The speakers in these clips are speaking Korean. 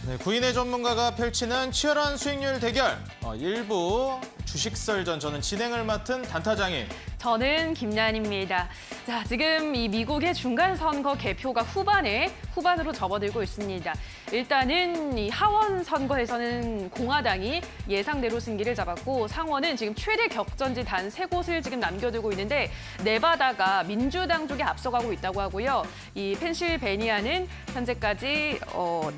네, 구인의 전문가가 펼치는 치열한 수익률 대결. 일부 주식설전 저는 진행을 맡은 단타장인. 저는 김난입니다. 자, 지금 이 미국의 중간선거 개표가 후반으로 접어들고 있습니다. 일단은 이 하원 선거에서는 공화당이 예상대로 승기를 잡았고 상원은 지금 최대 격전지 단 3곳을 지금 남겨두고 있는데 네바다가 민주당 쪽에 앞서가고 있다고 하고요. 이 펜실베니아는 현재까지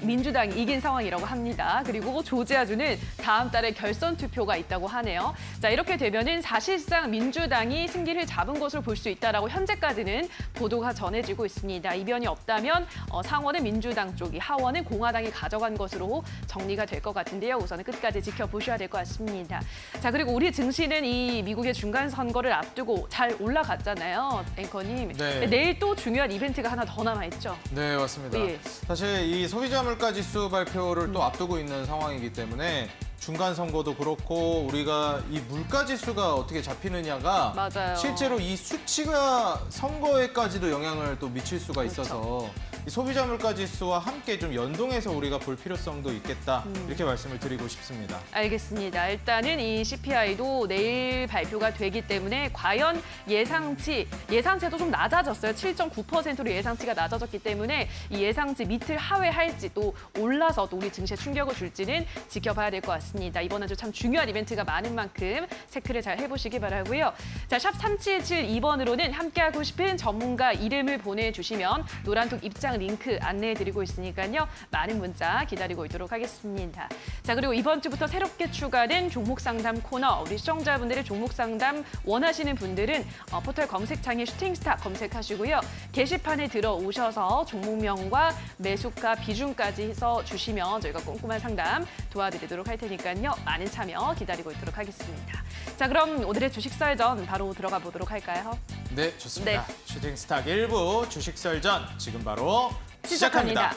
민주당이 이긴 상황이라고 합니다. 그리고 조지아주는 다음 달에 결선 투표가 있다고 하네요. 자, 이렇게 되면은 사실상 민주당이 승기를 잡은 것으로 볼 수 있다라고 현재까지는 보도가 전해지고 있습니다. 이변이 없다면 상원은 민주당 쪽이, 하원은 공화당이 가져간 것으로 정리가 될 것 같은데요. 우선은 끝까지 지켜보셔야 될 것 같습니다. 자, 그리고 우리 증시는 이 미국의 중간 선거를 앞두고 잘 올라갔잖아요, 앵커님. 네. 내일 또 중요한 이벤트가 하나 더 남아있죠. 네, 맞습니다. 예. 사실 이 소비자 물가 지수 발표를 또 앞두고 있는 상황이기 때문에 중간 선거도 그렇고 우리가 이 물가 지수가 어떻게 잡히느냐가 맞아요. 실제로 이 수치가 선거에까지도 영향을 또 미칠 수가 있어서 이 소비자 물가 지수와 함께 좀 연동해서 우리가 볼 필요성도 있겠다 이렇게 말씀을 드리고 싶습니다. 알겠습니다. 일단은 이 CPI도 내일 발표가 되기 때문에 과연 예상치도 좀 낮아졌어요. 7.9%로 예상치가 낮아졌기 때문에 이 예상치 밑을 하회할지 또 올라서 또 우리 증시에 충격을 줄지는 지켜봐야 될 것 같습니다. 이번 한 주 참 중요한 이벤트가 많은 만큼 체크를 잘 해보시기 바라고요. 자, 샵 3772번으로는 함께하고 싶은 전문가 이름을 보내주시면 노란톡 입장 링크 안내해드리고 있으니까요. 많은 문자 기다리고 있도록 하겠습니다. 자, 그리고 이번 주부터 새롭게 추가된 종목 상담 코너. 우리 시청자분들의 종목 상담 원하시는 분들은 포털 검색창에 슈팅스타 검색하시고요. 게시판에 들어오셔서 종목명과 매수가 비중까지 써주시면 저희가 꼼꼼한 상담 도와드리도록 할 테니까요. 많은 참여 기다리고 있도록 하겠습니다. 자, 그럼 오늘의 주식설전 바로 들어가 보도록 할까요? 네, 좋습니다. 네. 슈팅스탁 1부 주식설전 지금 바로 시작합니다.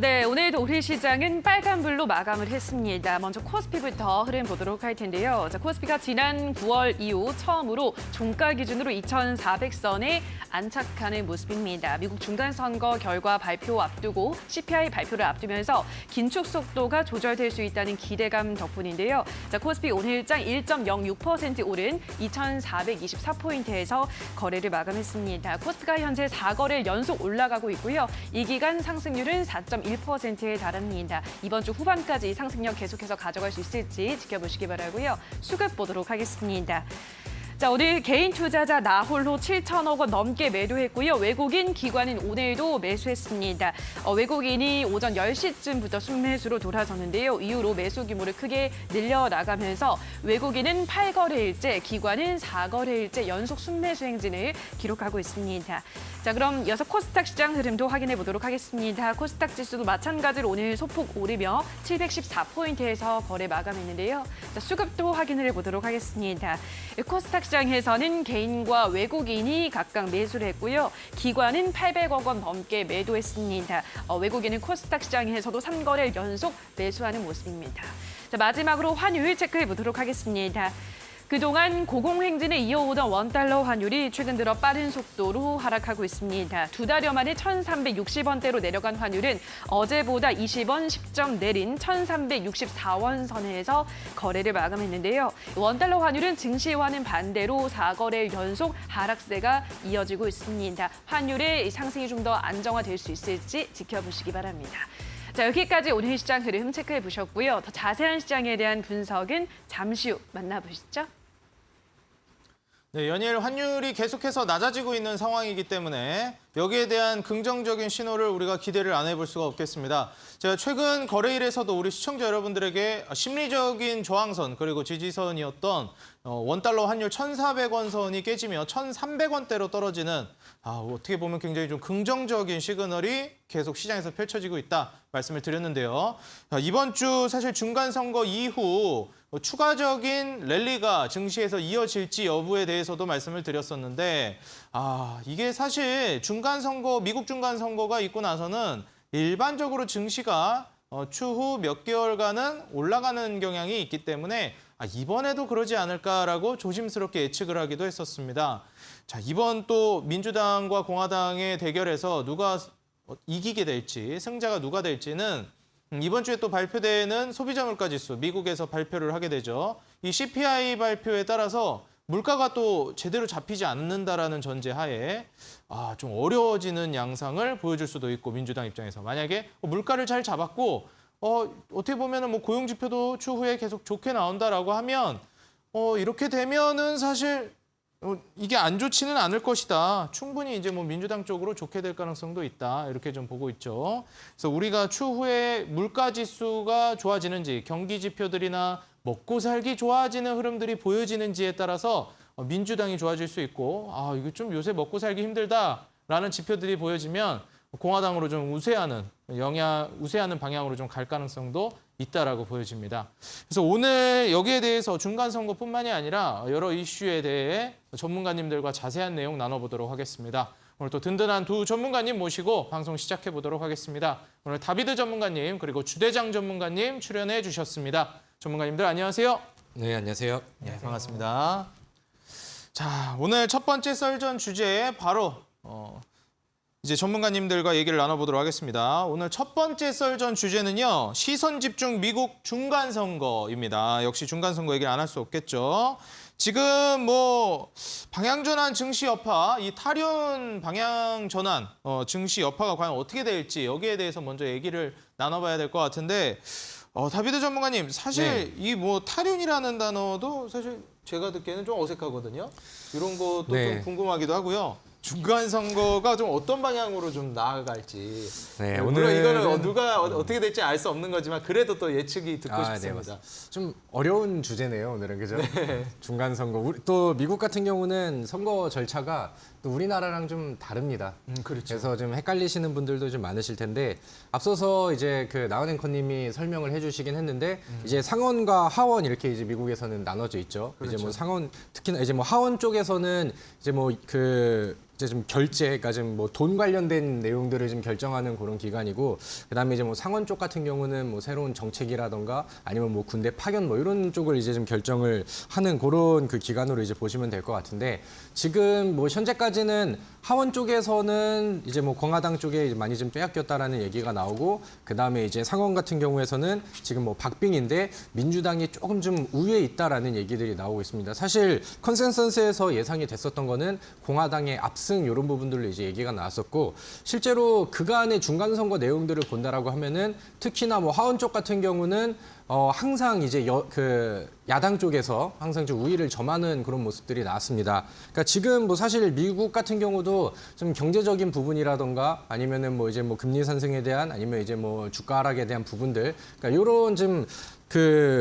네, 오늘도 우리 시장은 빨간불로 마감을 했습니다. 먼저 코스피부터 흐름 보도록 할 텐데요. 자, 코스피가 지난 9월 이후 처음으로 종가 기준으로 2,400선에 안착하는 모습입니다. 미국 중간선거 결과 발표 앞두고 CPI 발표를 앞두면서 긴축 속도가 조절될 수 있다는 기대감 덕분인데요. 자, 코스피 오늘장 1.06% 오른 2,424포인트에서 거래를 마감했습니다. 코스피가 현재 4거래일 연속 올라가고 있고요. 이 기간 상승률은 4.1%에 달합니다. 이번 주 후반까지 상승력 계속해서 가져갈 수 있을지 지켜보시기 바라고요. 수급 보도록 하겠습니다. 자, 오늘 개인 투자자 나 홀로 7천억 원 넘게 매도했고요. 외국인 기관은 오늘도 매수했습니다. 외국인이 오전 10시쯤부터 순매수로 돌아섰는데요. 이후로 매수 규모를 크게 늘려나가면서 외국인은 8거래일째, 기관은 4거래일째 연속 순매수 행진을 기록하고 있습니다. 자, 그럼 이어서 코스닥 시장 흐름도 확인해 보도록 하겠습니다. 코스닥 지수도 마찬가지로 오늘 소폭 오르며 714포인트에서 거래 마감했는데요. 자, 수급도 확인을 해보도록 하겠습니다. 코스닥 시장에서는 개인과 외국인이 각각 매수를 했고요. 기관은 800억 원 넘게 매도했습니다. 외국인은 코스닥 시장에서도 3거래일 연속 매수하는 모습입니다. 자, 마지막으로 환율 체크해 보도록 하겠습니다. 그동안 고공행진을 이어오던 원달러 환율이 최근 들어 빠른 속도로 하락하고 있습니다. 2달여 만에 1,360원대로 내려간 환율은 어제보다 20원 10점 내린 1,364원 선에서 거래를 마감했는데요. 원달러 환율은 증시와는 반대로 4거래일 연속 하락세가 이어지고 있습니다. 환율의 상승이 좀 더 안정화될 수 있을지 지켜보시기 바랍니다. 자, 여기까지 오늘 시장 흐름 체크해 보셨고요. 더 자세한 시장에 대한 분석은 잠시 후 만나보시죠. 네, 연일 환율이 계속해서 낮아지고 있는 상황이기 때문에 여기에 대한 긍정적인 신호를 우리가 기대를 안 해볼 수가 없겠습니다. 제가 최근 거래일에서도 우리 시청자 여러분들에게 심리적인 저항선 그리고 지지선이었던 원달러 환율 1,400원 선이 깨지며 1,300원대로 떨어지는 어떻게 보면 굉장히 좀 긍정적인 시그널이 계속 시장에서 펼쳐지고 있다 말씀을 드렸는데요. 이번 주 사실 중간선거 이후 추가적인 랠리가 증시에서 이어질지 여부에 대해서도 말씀을 드렸었는데 이게 사실 미국 중간 선거가 있고 나서는 일반적으로 증시가 추후 몇 개월간은 올라가는 경향이 있기 때문에 이번에도 그러지 않을까라고 조심스럽게 예측을 하기도 했었습니다. 자, 이번 또 민주당과 공화당의 대결에서 누가 이기게 될지, 승자가 누가 될지는 이번 주에 또 발표되는 소비자 물가 지수, 미국에서 발표를 하게 되죠. 이 CPI 발표에 따라서 물가가 또 제대로 잡히지 않는다라는 전제하에 좀 어려워지는 양상을 보여줄 수도 있고, 민주당 입장에서 만약에 물가를 잘 잡았고 어떻게 보면은 뭐 고용 지표도 추후에 계속 좋게 나온다라고 하면 이렇게 되면은 사실 이게 안 좋지는 않을 것이다. 충분히 이제 뭐 민주당 쪽으로 좋게 될 가능성도 있다. 이렇게 좀 보고 있죠. 그래서 우리가 추후에 물가 지수가 좋아지는지, 경기 지표들이나 먹고 살기 좋아지는 흐름들이 보여지는지에 따라서 민주당이 좋아질 수 있고, 이거 좀 요새 먹고 살기 힘들다라는 지표들이 보여지면 공화당으로 좀 우세하는 방향으로 좀 갈 가능성도 있다라고 보여집니다. 그래서 오늘 여기에 대해서 중간 선거뿐만이 아니라 여러 이슈에 대해 전문가님들과 자세한 내용 나눠보도록 하겠습니다. 오늘 또 든든한 두 전문가님 모시고 방송 시작해 보도록 하겠습니다. 오늘 다비드 전문가님 그리고 주대장 전문가님 출연해 주셨습니다. 전문가님들 안녕하세요. 네, 안녕하세요. 네, 반갑습니다. 자, 오늘 첫 번째 썰전 주제 바로 이제 전문가님들과 얘기를 나눠보도록 하겠습니다. 오늘 첫 번째 썰전 주제는요. 시선 집중 미국 중간선거입니다. 역시 중간선거 얘기를 안 할 수 없겠죠. 지금 뭐 방향전환 증시 여파, 이 탈윤 방향전환 증시 여파가 과연 어떻게 될지 여기에 대해서 먼저 얘기를 나눠봐야 될 것 같은데 다비드 전문가님, 사실 이 뭐 탈윤이라는 단어도 사실 제가 듣기에는 좀 어색하거든요. 이런 것도 좀 궁금하기도 하고요. 중간 선거가 좀 어떤 방향으로 좀 나아갈지. 네, 물론 이거는 누가 어떻게 될지 알 수 없는 거지만 그래도 또 예측이 듣고 싶습니다. 네, 좀 어려운 주제네요, 오늘은. 그죠? 중간 선거. 또 미국 같은 경우는 선거 절차가 또 우리나라랑 좀 다릅니다. 그렇죠. 그래서 좀 헷갈리시는 분들도 좀 많으실 텐데, 앞서서 이제 그 나은 앵커님이 설명을 해주시긴 했는데, 이제 상원과 하원 이렇게 이제 미국에서는 나눠져 있죠. 그렇죠. 이제 뭐 상원, 특히나 이제 뭐 하원 쪽에서는 이제 뭐 이제 좀 결제, 그러니까 좀 뭐 돈 관련된 내용들을 좀 결정하는 그런 기관이고, 그다음에 이제 뭐 상원 쪽 같은 경우는 뭐 새로운 정책이라던가 아니면 뭐 군대 파견 뭐 이런 쪽을 이제 좀 결정을 하는 그런 그 기관으로 이제 보시면 될 것 같은데, 지금 뭐 현재까지는 하원 쪽에서는 이제 뭐 공화당 쪽에 많이 좀 빼앗겼다라는 얘기가 나오고, 그다음에 이제 상원 같은 경우에서는 지금 뭐 박빙인데 민주당이 조금 좀 우위에 있다라는 얘기들이 나오고 있습니다. 사실 컨센서스에서 예상이 됐었던 거는 공화당의 압승 이런 부분들로 이제 얘기가 나왔었고, 실제로 그간의 중간 선거 내용들을 본다라고 하면은 특히나 뭐 하원 쪽 같은 경우는 항상 이제 야당 쪽에서 항상 좀 우위를 점하는 그런 모습들이 나왔습니다. 그러니까 지금 뭐 사실 미국 같은 경우도 좀 경제적인 부분이라던가 아니면은 뭐 이제 뭐 금리 상승에 대한 아니면 이제 뭐 주가 하락에 대한 부분들, 그러니까 이런 좀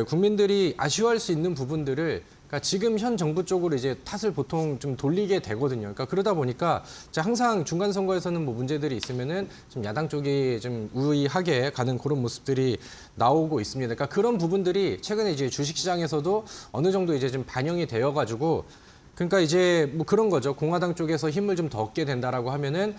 국민들이 아쉬워할 수 있는 부분들을 그러니까 지금 현 정부 쪽으로 이제 탓을 보통 좀 돌리게 되거든요. 그러니까 그러다 보니까 항상 중간 선거에서는 뭐 문제들이 있으면은 좀 야당 쪽이 좀 우위하게 가는 그런 모습들이 나오고 있습니다. 그러니까 그런 부분들이 최근에 이제 주식시장에서도 어느 정도 이제 좀 반영이 되어가지고, 그러니까 이제 뭐 그런 거죠. 공화당 쪽에서 힘을 좀 더 얻게 된다라고 하면은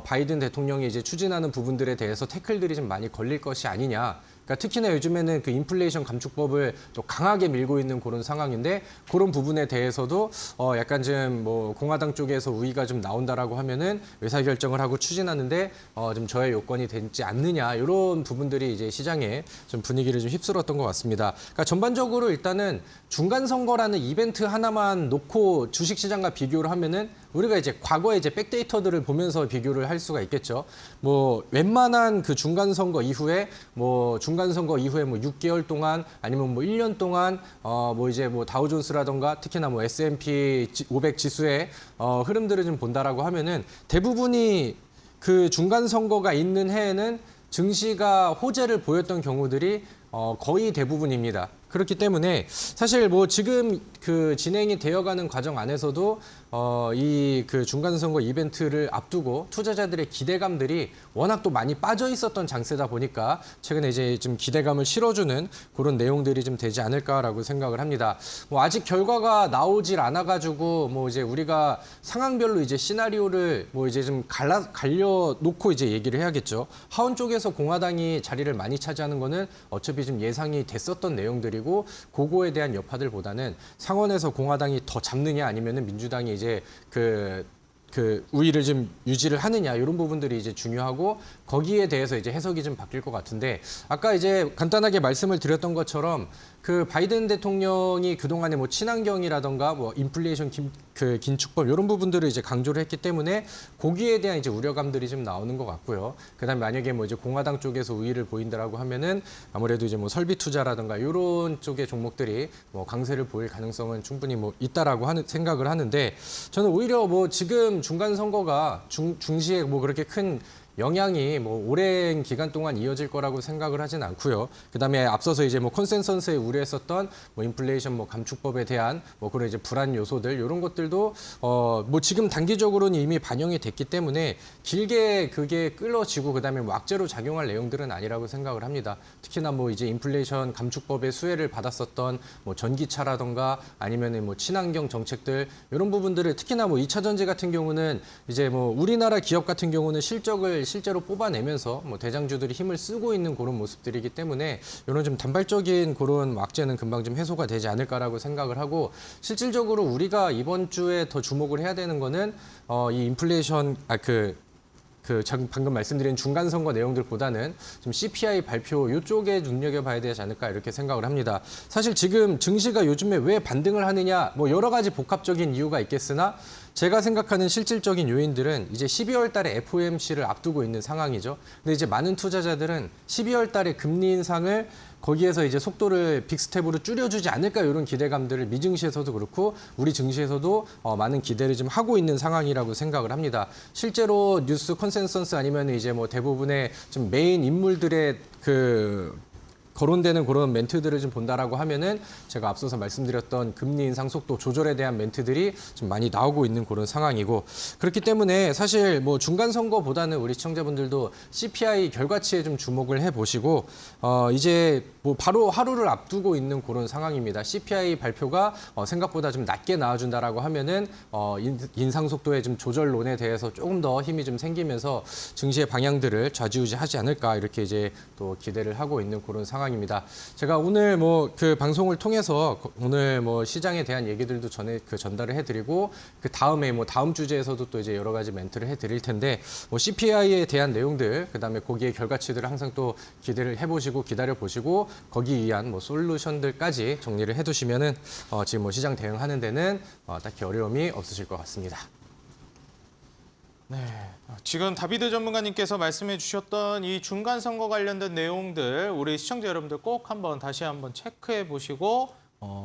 바이든 대통령이 이제 추진하는 부분들에 대해서 태클들이 좀 많이 걸릴 것이 아니냐. 그러니까 특히나 요즘에는 그 인플레이션 감축법을 또 강하게 밀고 있는 그런 상황인데, 그런 부분에 대해서도 약간 좀 뭐 공화당 쪽에서 우위가 좀 나온다라고 하면은 의사결정을 하고 추진하는데 좀 저의 요건이 되지 않느냐, 이런 부분들이 이제 시장에 좀 분위기를 좀 휩쓸었던 것 같습니다. 그러니까 전반적으로 일단은 중간 선거라는 이벤트 하나만 놓고 주식시장과 비교를 하면은 우리가 이제 과거에 이제 백데이터들을 보면서 비교를 할 수가 있겠죠. 뭐 웬만한 그 중간 선거 이후에 뭐 6개월 동안 아니면 뭐 1년 동안 뭐 이제 뭐 다우존스라던가 특히나 뭐 S&P 500 지수의 흐름들을 좀 본다라고 하면은 대부분이 그 중간 선거가 있는 해에는 증시가 호재를 보였던 경우들이 거의 대부분입니다. 그렇기 때문에 사실 뭐 지금 그 진행이 되어가는 과정 안에서도 이 그 중간 선거 이벤트를 앞두고 투자자들의 기대감들이 워낙 또 많이 빠져 있었던 장세다 보니까 최근에 이제 좀 기대감을 실어주는 그런 내용들이 좀 되지 않을까라고 생각을 합니다. 뭐 아직 결과가 나오질 않아가지고 뭐 이제 우리가 상황별로 이제 시나리오를 뭐 이제 좀 갈려 놓고 이제 얘기를 해야겠죠. 하원 쪽에서 공화당이 자리를 많이 차지하는 거는 어차피 좀 예상이 됐었던 내용들이고 그거에 대한 여파들보다는 상원에서 공화당이 더 잡느냐 아니면은 민주당이 이제 그 우위를 좀 유지를 하느냐 이런 부분들이 이제 중요하고 거기에 대해서 이제 해석이 좀 바뀔 것 같은데 아까 이제 간단하게 말씀을 드렸던 것처럼 그 바이든 대통령이 그동안에 뭐 친환경이라던가 뭐 인플레이션 긴축법 이런 부분들을 이제 강조를 했기 때문에 거기에 대한 이제 우려감들이 좀 나오는 것 같고요. 그다음에 만약에 뭐 이제 공화당 쪽에서 우위를 보인다라고 하면은 아무래도 이제 뭐 설비 투자라던가 이런 쪽의 종목들이 뭐 강세를 보일 가능성은 충분히 뭐 있다라고 생각을 하는데 저는 오히려 뭐 지금 중간 선거가 중시에 뭐 그렇게 큰 영향이 뭐 오랜 기간 동안 이어질 거라고 생각을 하진 않고요. 그다음에 앞서서 이제 뭐 컨센서스에 우려했었던 뭐 인플레이션 뭐 감축법에 대한 뭐 그런 이제 불안 요소들 이런 것들도 뭐 지금 단기적으로는 이미 반영이 됐기 때문에 길게 그게 끌어지고 그다음에 뭐 악재로 작용할 내용들은 아니라고 생각을 합니다. 특히나 뭐 이제 인플레이션 감축법의 수혜를 받았었던 뭐 전기차라던가 아니면은 뭐 친환경 정책들 이런 부분들을 특히나 뭐 2차 전지 같은 경우는 이제 뭐 우리나라 기업 같은 경우는 실적을 실제로 뽑아내면서 뭐 대장주들이 힘을 쓰고 있는 그런 모습들이기 때문에 이런 좀 단발적인 그런 악재는 금방 좀 해소가 되지 않을까라고 생각을 하고 실질적으로 우리가 이번 주에 더 주목을 해야 되는 거는 이 인플레이션 방금 말씀드린 중간 선거 내용들보다는 좀 CPI 발표 이쪽에 눈여겨봐야 되지 않을까 이렇게 생각을 합니다. 사실 지금 증시가 요즘에 왜 반등을 하느냐 뭐 여러 가지 복합적인 이유가 있겠으나 제가 생각하는 실질적인 요인들은 이제 12월 달에 FOMC를 앞두고 있는 상황이죠. 근데 이제 많은 투자자들은 12월 달에 금리 인상을 거기에서 이제 속도를 빅스텝으로 줄여주지 않을까 이런 기대감들을 미증시에서도 그렇고 우리 증시에서도 많은 기대를 좀 하고 있는 상황이라고 생각을 합니다. 실제로 뉴스 컨센서스 아니면 이제 뭐 대부분의 좀 메인 인물들의 거론되는 그런 멘트들을 좀 본다라고 하면은 제가 앞서서 말씀드렸던 금리 인상 속도 조절에 대한 멘트들이 좀 많이 나오고 있는 그런 상황이고 그렇기 때문에 사실 뭐 중간 선거보다는 우리 시청자분들도 CPI 결과치에 좀 주목을 해 보시고 이제 뭐 바로 하루를 앞두고 있는 그런 상황입니다. CPI 발표가 생각보다 좀 낮게 나와준다라고 하면은 인상 속도의 좀 조절론에 대해서 조금 더 힘이 좀 생기면서 증시의 방향들을 좌지우지하지 않을까 이렇게 이제 또 기대를 하고 있는 그런 상황입니다. 제가 오늘 뭐 그 방송을 통해서 오늘 뭐 시장에 대한 얘기들도 전달을 해드리고 그 다음에 뭐 다음 주제에서도 또 이제 여러 가지 멘트를 해드릴 텐데 뭐 CPI에 대한 내용들 그다음에 거기에 결과치들을 항상 또 기대를 해보시고 기다려 보시고 거기 위한 뭐 솔루션들까지 정리를 해두시면은 지금 뭐 시장 대응하는 데는 딱히 어려움이 없으실 것 같습니다. 네, 지금 다비드 전문가님께서 말씀해 주셨던 이 중간 선거 관련된 내용들 우리 시청자 여러분들 꼭 다시 한번 체크해 보시고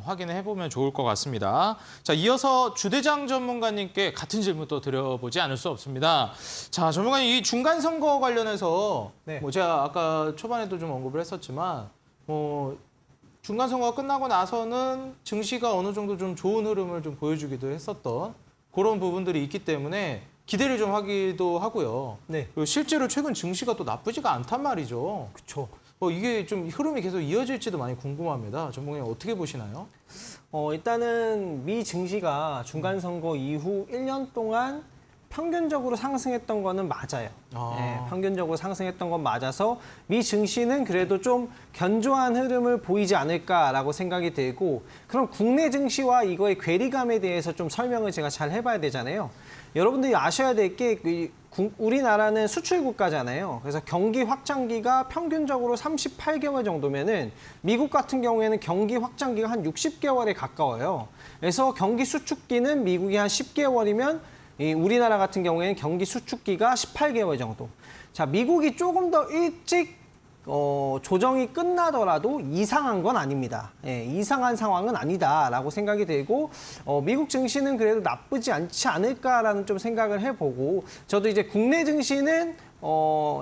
확인해 보면 좋을 것 같습니다. 자, 이어서 주대장 전문가님께 같은 질문 또 드려보지 않을 수 없습니다. 자, 전문가님 이 중간 선거 관련해서 네. 뭐 제가 아까 초반에도 좀 언급을 했었지만 중간 선거가 끝나고 나서는 증시가 어느 정도 좀 좋은 흐름을 좀 보여주기도 했었던 그런 부분들이 있기 때문에 기대를 좀 하기도 하고요. 네. 그리고 실제로 최근 증시가 또 나쁘지가 않단 말이죠. 그렇죠. 이게 좀 흐름이 계속 이어질지도 많이 궁금합니다. 전문가님 어떻게 보시나요? 일단은 미 증시가 중간 선거 이후 1년 동안 평균적으로 상승했던 거는 맞아요. 네, 평균적으로 상승했던 건 맞아서 미 증시는 그래도 좀 견조한 흐름을 보이지 않을까라고 생각이 들고 그럼 국내 증시와 이거의 괴리감에 대해서 좀 설명을 제가 잘 해봐야 되잖아요. 여러분들이 아셔야 될 게 우리나라는 수출 국가잖아요. 그래서 경기 확장기가 평균적으로 38개월 정도면은 미국 같은 경우에는 경기 확장기가 한 60개월에 가까워요. 그래서 경기 수축기는 미국이 한 10개월이면 우리나라 같은 경우에는 경기 수축기가 18개월 정도. 자, 미국이 조금 더 일찍 조정이 끝나더라도 이상한 건 아닙니다. 예, 이상한 상황은 아니다라고 생각이 되고 미국 증시는 그래도 나쁘지 않지 않을까라는 좀 생각을 해보고 저도 이제 국내 증시는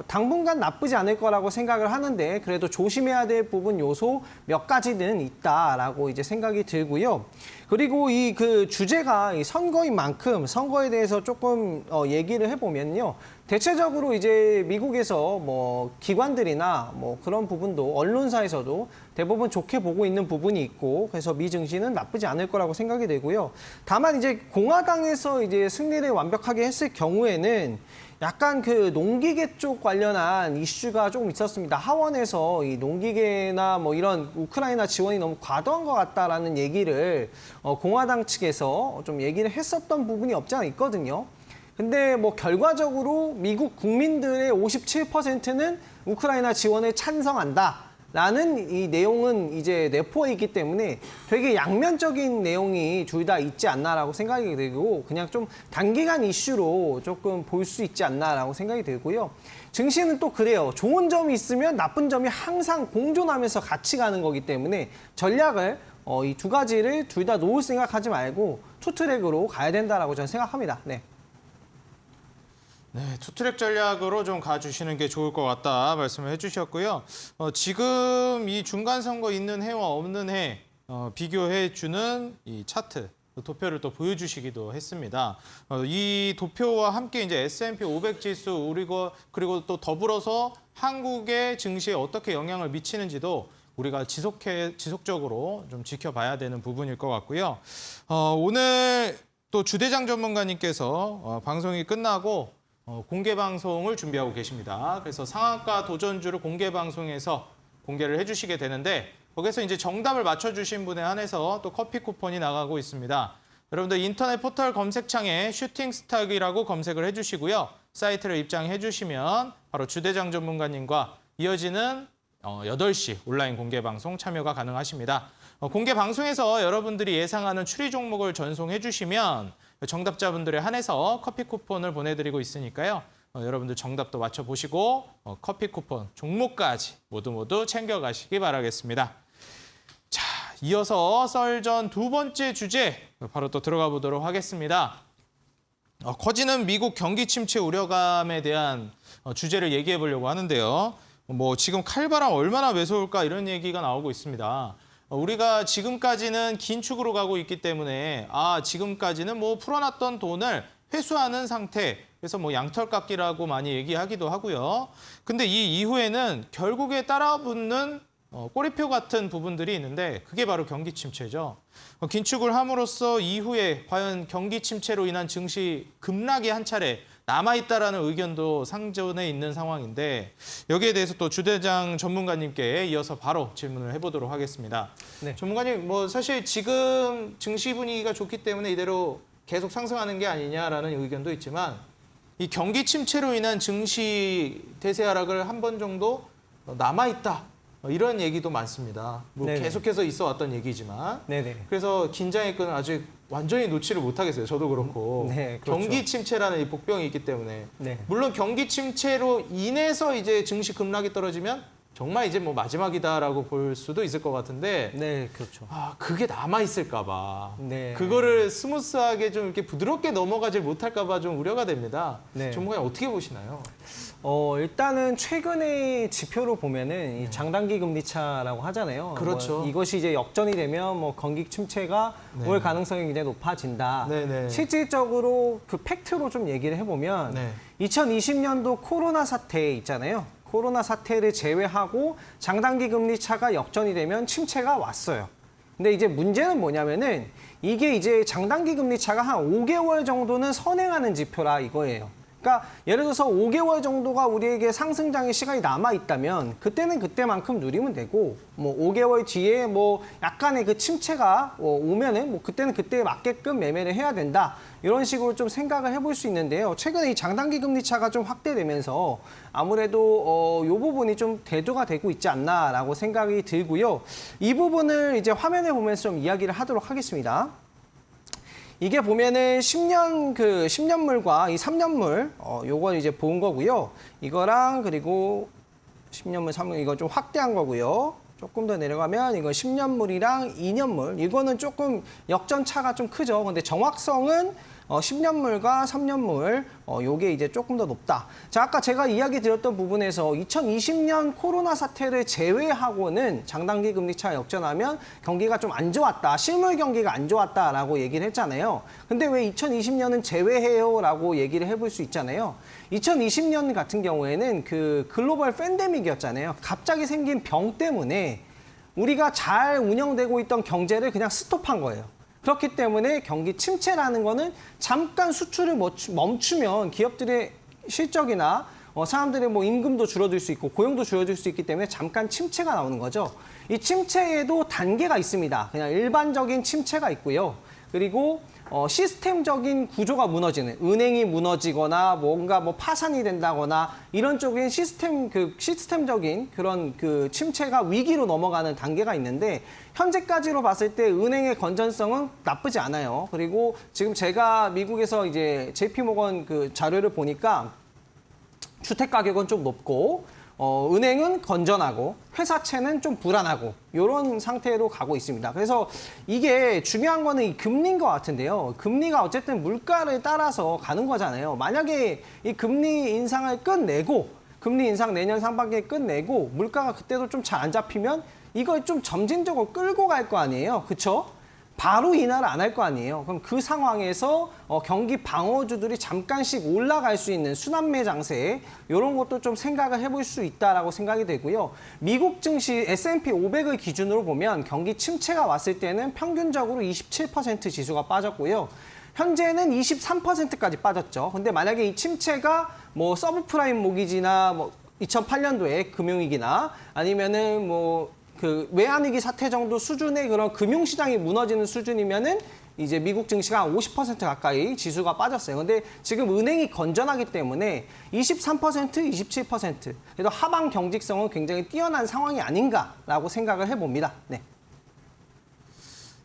당분간 나쁘지 않을 거라고 생각을 하는데 그래도 조심해야 될 부분 요소 몇 가지는 있다라고 이제 생각이 들고요. 그리고 이 그 주제가 이 선거인 만큼 선거에 대해서 조금 얘기를 해보면요. 대체적으로 이제 미국에서 뭐 기관들이나 뭐 그런 부분도 언론사에서도 대부분 좋게 보고 있는 부분이 있고 그래서 미 증시는 나쁘지 않을 거라고 생각이 되고요. 다만 이제 공화당에서 이제 승리를 완벽하게 했을 경우에는 약간 그 농기계 쪽 관련한 이슈가 조금 있었습니다. 하원에서 이 농기계나 뭐 이런 우크라이나 지원이 너무 과도한 것 같다라는 얘기를 공화당 측에서 좀 얘기를 했었던 부분이 없지 않아 있거든요. 근데 뭐 결과적으로 미국 국민들의 57%는 우크라이나 지원을 찬성한다. 라는 이 내용은 이제 내포해 있기 때문에 되게 양면적인 내용이 둘 다 있지 않나라고 생각이 들고 그냥 좀 단기간 이슈로 조금 볼 수 있지 않나라고 생각이 들고요. 증시는 또 그래요. 좋은 점이 있으면 나쁜 점이 항상 공존하면서 같이 가는 거기 때문에 전략을 이 두 가지를 둘 다 놓을 생각하지 말고 투트랙으로 가야 된다라고 저는 생각합니다. 네. 네, 투트랙 전략으로 좀 가주시는 게 좋을 것 같다 말씀을 해주셨고요. 지금 이 중간 선거 있는 해와 없는 해 비교해주는 이 차트 도표를 또 보여주시기도 했습니다. 이 도표와 함께 이제 S&P 500 지수 그리고 또 더불어서 한국의 증시에 어떻게 영향을 미치는지도 우리가 지속적으로 좀 지켜봐야 되는 부분일 것 같고요. 오늘 또 주대장 전문가님께서 방송이 끝나고 공개 방송을 준비하고 계십니다. 그래서 상한가 도전주를 공개 방송에서 공개를 해주시게 되는데 거기서 이제 정답을 맞춰주신 분에 한해서 또 커피 쿠폰이 나가고 있습니다. 여러분들 인터넷 포털 검색창에 슈팅스탁이라고 검색을 해주시고요. 사이트를 입장해 주시면 바로 주대장 전문가님과 이어지는 8시 온라인 공개 방송 참여가 가능하십니다. 공개 방송에서 여러분들이 예상하는 추리 종목을 전송해 주시면 정답자분들에 한해서 커피 쿠폰을 보내드리고 있으니까요. 여러분들 정답도 맞춰보시고 커피 쿠폰 종목까지 모두 챙겨가시기 바라겠습니다. 자, 이어서 썰전 두 번째 주제 바로 또 들어가 보도록 하겠습니다. 커지는 미국 경기 침체 우려감에 대한 주제를 얘기해 보려고 하는데요. 뭐 지금 칼바람 얼마나 매서울까 이런 얘기가 나오고 있습니다. 우리가 지금까지는 긴축으로 가고 있기 때문에 지금까지는 뭐 풀어놨던 돈을 회수하는 상태. 그래서 뭐 양털깎기라고 많이 얘기하기도 하고요. 근데 이 이후에는 결국에 따라붙는 꼬리표 같은 부분들이 있는데 그게 바로 경기 침체죠. 긴축을 함으로써 이후에 과연 경기 침체로 인한 증시 급락이 한 차례 남아있다라는 의견도 상존해 있는 상황인데 여기에 대해서 또 주대장 전문가님께 이어서 바로 질문을 해보도록 하겠습니다. 네. 전문가님, 뭐 사실 지금 증시 분위기가 좋기 때문에 이대로 계속 상승하는 게 아니냐라는 의견도 있지만 이 경기 침체로 인한 증시 대세 하락을 한 번 정도 남아있다. 이런 얘기도 많습니다. 뭐 네네. 계속해서 있어 왔던 얘기지만. 네네. 그래서 긴장의 끈을 아직 완전히 놓지를 못하겠어요. 저도 그렇고. 네, 그렇죠. 경기 침체라는 이 복병이 있기 때문에. 네. 물론 경기 침체로 인해서 이제 증시 급락이 떨어지면 정말 이제 뭐 마지막이다라고 볼 수도 있을 것 같은데. 네, 그렇죠. 그게 남아있을까 봐. 네. 그거를 스무스하게 좀 이렇게 부드럽게 넘어가질 못할까 봐 좀 우려가 됩니다. 네. 전문가님 어떻게 보시나요? 일단은 최근의 지표로 보면은 이 장단기 금리 차라고 하잖아요. 그렇죠. 이것이 이제 역전이 되면 뭐 경기 침체가 네. 올 가능성이 굉장히 높아진다. 네네. 실질적으로 그 팩트로 좀 얘기를 해보면 네. 2020년도 코로나 사태 있잖아요. 코로나 사태를 제외하고 장단기 금리 차가 역전이 되면 침체가 왔어요. 근데 이제 문제는 뭐냐면은 이게 이제 장단기 금리 차가 한 5개월 정도는 선행하는 지표라 이거예요. 그러니까 예를 들어서 5개월 정도가 우리에게 상승장의 시간이 남아 있다면 그때는 그때만큼 누리면 되고 뭐 5개월 뒤에 뭐 약간의 그 침체가 오면은 뭐 그때는 그때에 맞게끔 매매를 해야 된다. 이런 식으로 좀 생각을 해볼 수 있는데요. 최근에 이 장단기 금리 차가 좀 확대되면서 아무래도 이 부분이 좀 대두가 되고 있지 않나라고 생각이 들고요. 이 부분을 이제 화면에 보면서 좀 이야기를 하도록 하겠습니다. 이게 보면은 10년물과 이 3년물, 요걸 이제 본 거고요. 이거랑 그리고 10년물, 3년물, 이거 좀 확대한 거고요. 조금 더 내려가면 이거 10년물이랑 2년물, 이거는 조금 역전 차가 좀 크죠. 근데 정확성은 10년물과 3년물 요게 이제 조금 더 높다. 자, 아까 제가 이야기 드렸던 부분에서 2020년 코로나 사태를 제외하고는 장단기 금리 차 역전하면 경기가 좀 안 좋았다. 실물 경기가 안 좋았다라고 얘기를 했잖아요. 근데 왜 2020년은 제외해요라고 얘기를 해볼 수 있잖아요. 2020년 같은 경우에는 그 글로벌 팬데믹이었잖아요. 갑자기 생긴 병 때문에 우리가 잘 운영되고 있던 경제를 그냥 스톱한 거예요. 그렇기 때문에 경기 침체라는 거는 잠깐 수출을 멈추면 기업들의 실적이나 사람들의 뭐 임금도 줄어들 수 있고 고용도 줄어들 수 있기 때문에 잠깐 침체가 나오는 거죠. 이 침체에도 단계가 있습니다. 그냥 일반적인 침체가 있고요. 그리고 시스템적인 구조가 무너지는, 은행이 무너지거나 뭔가 뭐 파산이 된다거나 이런 쪽인 시스템적인 그런 그 침체가 위기로 넘어가는 단계가 있는데 현재까지로 봤을 때 은행의 건전성은 나쁘지 않아요. 그리고 지금 제가 미국에서 이제 JP모건 그 자료를 보니까 주택 가격은 좀 높고 은행은 건전하고 회사채는 좀 불안하고 이런 상태로 가고 있습니다. 그래서 이게 중요한 거는 이 금리인 것 같은데요. 금리가 어쨌든 물가를 따라서 가는 거잖아요. 만약에 이 금리 인상을 끝내고 금리 인상 내년 상반기에 끝내고 물가가 그때도 좀 잘 안 잡히면 이걸 좀 점진적으로 끌고 갈 거 아니에요. 그렇죠? 바로 인하를 안 할 거 아니에요. 그럼 그 상황에서 경기 방어주들이 잠깐씩 올라갈 수 있는 순환매 장세 이런 것도 좀 생각을 해볼 수 있다라고 생각이 되고요. 미국 증시 S&P 500을 기준으로 보면 경기 침체가 왔을 때는 평균적으로 27% 지수가 빠졌고요. 현재는 23%까지 빠졌죠. 근데 만약에 이 침체가 뭐 서브프라임 모기지나 뭐 2008년도에 금융위기나 아니면은 뭐 그 외환위기 사태 정도 수준의 그런 금융시장이 무너지는 수준이면은 이제 미국 증시가 한 50% 가까이 지수가 빠졌어요. 근데 지금 은행이 건전하기 때문에 23%, 27%. 그래도 하방 경직성은 굉장히 뛰어난 상황이 아닌가라고 생각을 해봅니다. 네.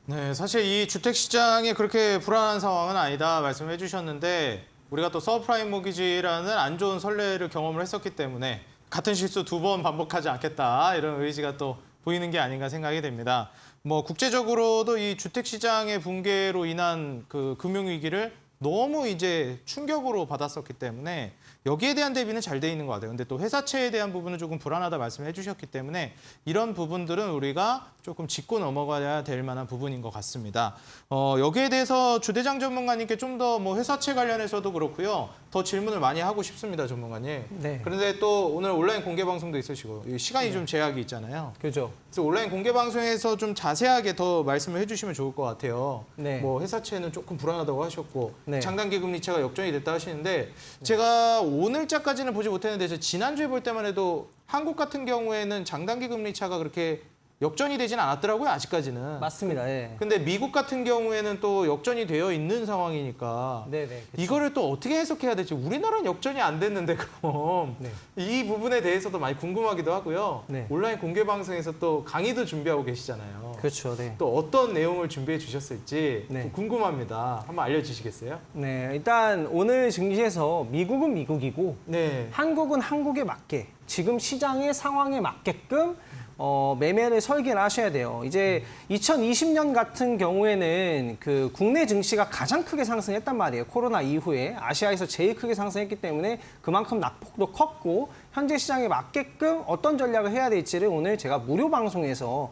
네, 사실 이 주택 시장이 그렇게 불안한 상황은 아니다 말씀해 주셨는데 우리가 또 서브프라임 모기지라는 안 좋은 선례를 경험을 했었기 때문에 같은 실수 2번 반복하지 않겠다 이런 의지가 또 보이는 게 아닌가 생각이 됩니다. 뭐 국제적으로도 이 주택 시장의 붕괴로 인한 그 금융 위기를 너무 이제 충격으로 받았었기 때문에 여기에 대한 대비는 잘 돼 있는 것 같아요. 근데 또 회사채에 대한 부분은 조금 불안하다 말씀해 주셨기 때문에 이런 부분들은 우리가 조금 짚고 넘어가야 될 만한 부분인 것 같습니다. 여기에 대해서 주대장 전문가님께 좀 더 뭐 회사채 관련해서도 그렇고요. 더 질문을 많이 하고 싶습니다, 전문가님. 네. 그런데 또 오늘 온라인 공개 방송도 있으시고 시간이 좀 제약이 있잖아요. 그죠. 그래서 온라인 공개 방송에서 좀 자세하게 더 말씀을 해주시면 좋을 것 같아요. 네. 뭐 회사채는 조금 불안하다고 하셨고 네. 장단기 금리차가 역전이 됐다 하시는데 제가 오늘자까지는 보지 못했는데 저 지난주에 볼 때만 해도 한국 같은 경우에는 장단기 금리차가 그렇게 역전이 되진 않았더라고요, 아직까지는. 맞습니다. 예. 근데 미국 같은 경우에는 또 역전이 되어 있는 상황이니까 네네. 그쵸. 이거를 또 어떻게 해석해야 될지 우리나라는 역전이 안 됐는데 그럼 네. 이 부분에 대해서도 많이 궁금하기도 하고요. 네. 온라인 공개 방송에서 또 강의도 준비하고 계시잖아요. 그렇죠. 네. 또 어떤 내용을 준비해 주셨을지 네. 좀 궁금합니다. 한번 알려주시겠어요? 네. 일단 오늘 증시에서 미국은 미국이고 네. 한국은 한국에 맞게 지금 시장의 상황에 맞게끔 매매를 설계를 하셔야 돼요. 이제 2020년 같은 경우에는 그 국내 증시가 가장 크게 상승했단 말이에요. 코로나 이후에 아시아에서 제일 크게 상승했기 때문에 그만큼 낙폭도 컸고 현재 시장에 맞게끔 어떤 전략을 해야 될지를 오늘 제가 무료 방송에서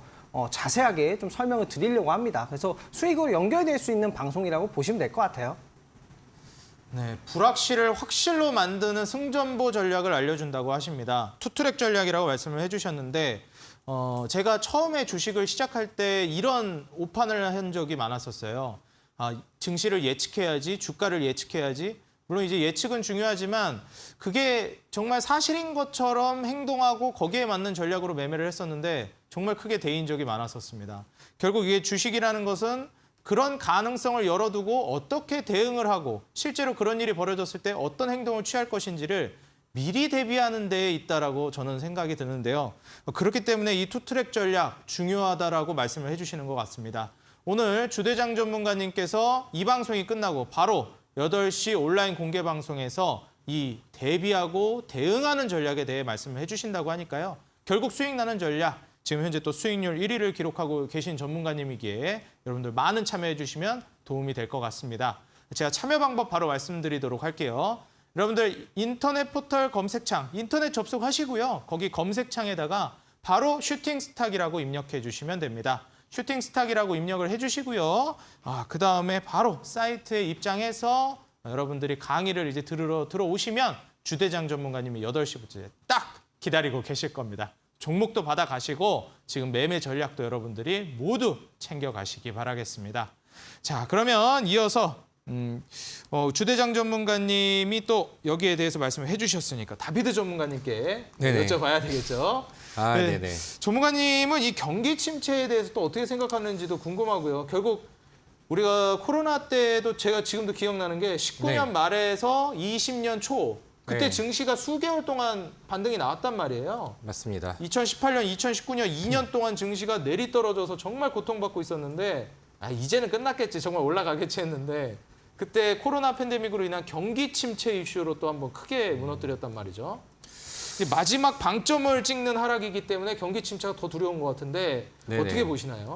자세하게 좀 설명을 드리려고 합니다. 그래서 수익으로 연결될 수 있는 방송이라고 보시면 될 것 같아요. 네, 불확실을 확실로 만드는 승전보 전략을 알려준다고 하십니다. 투트랙 전략이라고 말씀을 해주셨는데 제가 처음에 주식을 시작할 때 이런 오판을 한 적이 많았었어요. 증시를 예측해야지, 주가를 예측해야지. 물론 이제 예측은 중요하지만 그게 정말 사실인 것처럼 행동하고 거기에 맞는 전략으로 매매를 했었는데 정말 크게 대인 적이 많았었습니다. 결국 이게 주식이라는 것은 그런 가능성을 열어두고 어떻게 대응을 하고 실제로 그런 일이 벌어졌을 때 어떤 행동을 취할 것인지를 미리 대비하는 데에 있다라고 저는 생각이 드는데요. 그렇기 때문에 이 투트랙 전략 중요하다라고 말씀을 해주시는 것 같습니다. 오늘 주대장 전문가님께서 이 방송이 끝나고 바로 8시 온라인 공개 방송에서 이 대비하고 대응하는 전략에 대해 말씀을 해주신다고 하니까요. 결국 수익 나는 전략, 지금 현재 또 수익률 1위를 기록하고 계신 전문가님이기에 여러분들 많은 참여해 주시면 도움이 될 것 같습니다. 제가 참여 방법 바로 말씀드리도록 할게요. 여러분들 인터넷 포털 검색창, 인터넷 접속하시고요. 거기 검색창에다가 바로 슈팅스탁이라고 입력해 주시면 됩니다. 슈팅스탁이라고 입력을 해주시고요. 그다음에 바로 사이트에 입장해서 여러분들이 강의를 이제 들어오시면 주대장 전문가님이 8시부터 딱 기다리고 계실 겁니다. 종목도 받아가시고 지금 매매 전략도 여러분들이 모두 챙겨가시기 바라겠습니다. 자, 그러면 이어서 주대장 전문가님이 또 여기에 대해서 말씀을 해주셨으니까 다비드 전문가님께 네네. 여쭤봐야 되겠죠. 네. 네네. 전문가님은 이 경기 침체에 대해서 또 어떻게 생각하는지도 궁금하고요. 결국 우리가 코로나 때도 제가 지금도 기억나는 게 19년 네. 말에서 20년 초 그때 네. 증시가 수개월 동안 반등이 나왔단 말이에요. 맞습니다. 2018년, 2019년 2년 동안 증시가 내리 떨어져서 정말 고통받고 있었는데 이제는 끝났겠지, 정말 올라가겠지 했는데 그때 코로나 팬데믹으로 인한 경기 침체 이슈로 또 한번 크게 무너뜨렸단 말이죠. 마지막 방점을 찍는 하락이기 때문에 경기 침체가 더 두려운 것 같은데 네네. 어떻게 보시나요?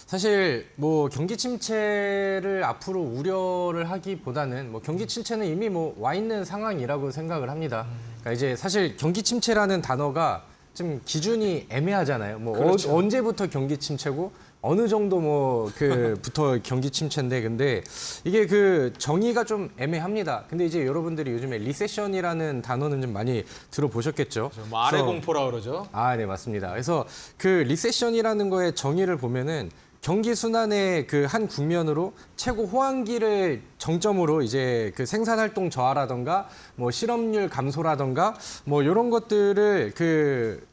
사실 뭐 경기 침체를 앞으로 우려를 하기보다는 뭐 경기 침체는 이미 뭐 와 있는 상황이라고 생각을 합니다. 그러니까 이제 사실 경기 침체라는 단어가 좀 기준이 애매하잖아요. 뭐 그렇죠. 언제부터 경기 침체고 어느 정도 뭐 그부터 경기 침체인데 근데 이게 그 정의가 좀 애매합니다. 근데 이제 여러분들이 요즘에 리세션이라는 단어는 좀 많이 들어보셨겠죠. 뭐 아래 그래서 공포라 그러죠. 네, 맞습니다. 그래서 그 리세션이라는 거의 정의를 보면은 경기 순환의 그 한 국면으로 최고 호황기를 정점으로 이제 그 생산 활동 저하라던가 뭐 실업률 감소라던가 뭐 이런 것들을 그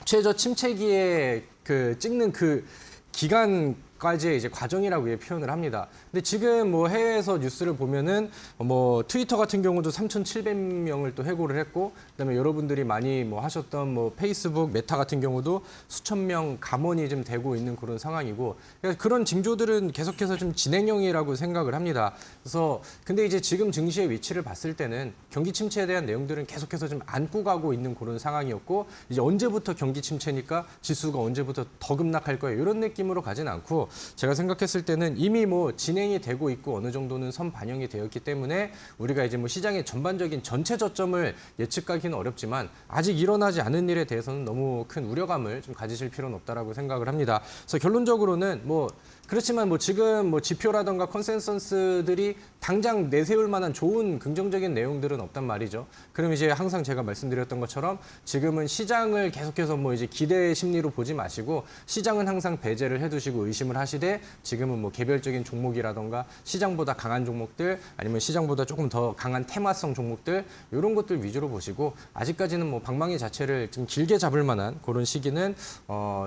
최저 침체기에 그 찍는 그 기간까지의 이제 과정이라고 표현을 합니다. 근데 지금 뭐 해외에서 뉴스를 보면은 뭐 트위터 같은 경우도 3,700명을 또 해고를 했고, 그다음에 여러분들이 많이 뭐 하셨던 뭐 페이스북, 메타 같은 경우도 수천 명 감원이 좀 되고 있는 그런 상황이고, 그러니까 그런 징조들은 계속해서 좀 진행형이라고 생각을 합니다. 그래서 근데 이제 지금 증시의 위치를 봤을 때는 경기 침체에 대한 내용들은 계속해서 좀 안고 가고 있는 그런 상황이었고, 이제 언제부터 경기 침체니까 지수가 언제부터 더 급락할 거예요, 이런 느낌으로 가진 않고, 제가 생각했을 때는 이미 뭐 진행이 되고 있고 어느 정도는 선 반영이 되었기 때문에 우리가 이제 뭐 시장의 전반적인 전체 저점을 예측하기는 어렵지만 아직 일어나지 않은 일에 대해서는 너무 큰 우려감을 좀 가지실 필요는 없다라고 생각을 합니다. 그래서 결론적으로는 뭐 그렇지만 뭐 지금 뭐 지표라던가 컨센서스들이 당장 내세울 만한 좋은 긍정적인 내용들은 없단 말이죠. 그럼 이제 항상 제가 말씀드렸던 것처럼 지금은 시장을 계속해서 뭐 이제 기대 심리로 보지 마시고 시장은 항상 배제를 해두시고 의심을 하시되 지금은 뭐 개별적인 종목이라던가 시장보다 강한 종목들 아니면 시장보다 조금 더 강한 테마성 종목들 이런 것들 위주로 보시고 아직까지는 뭐 방망이 자체를 좀 길게 잡을 만한 그런 시기는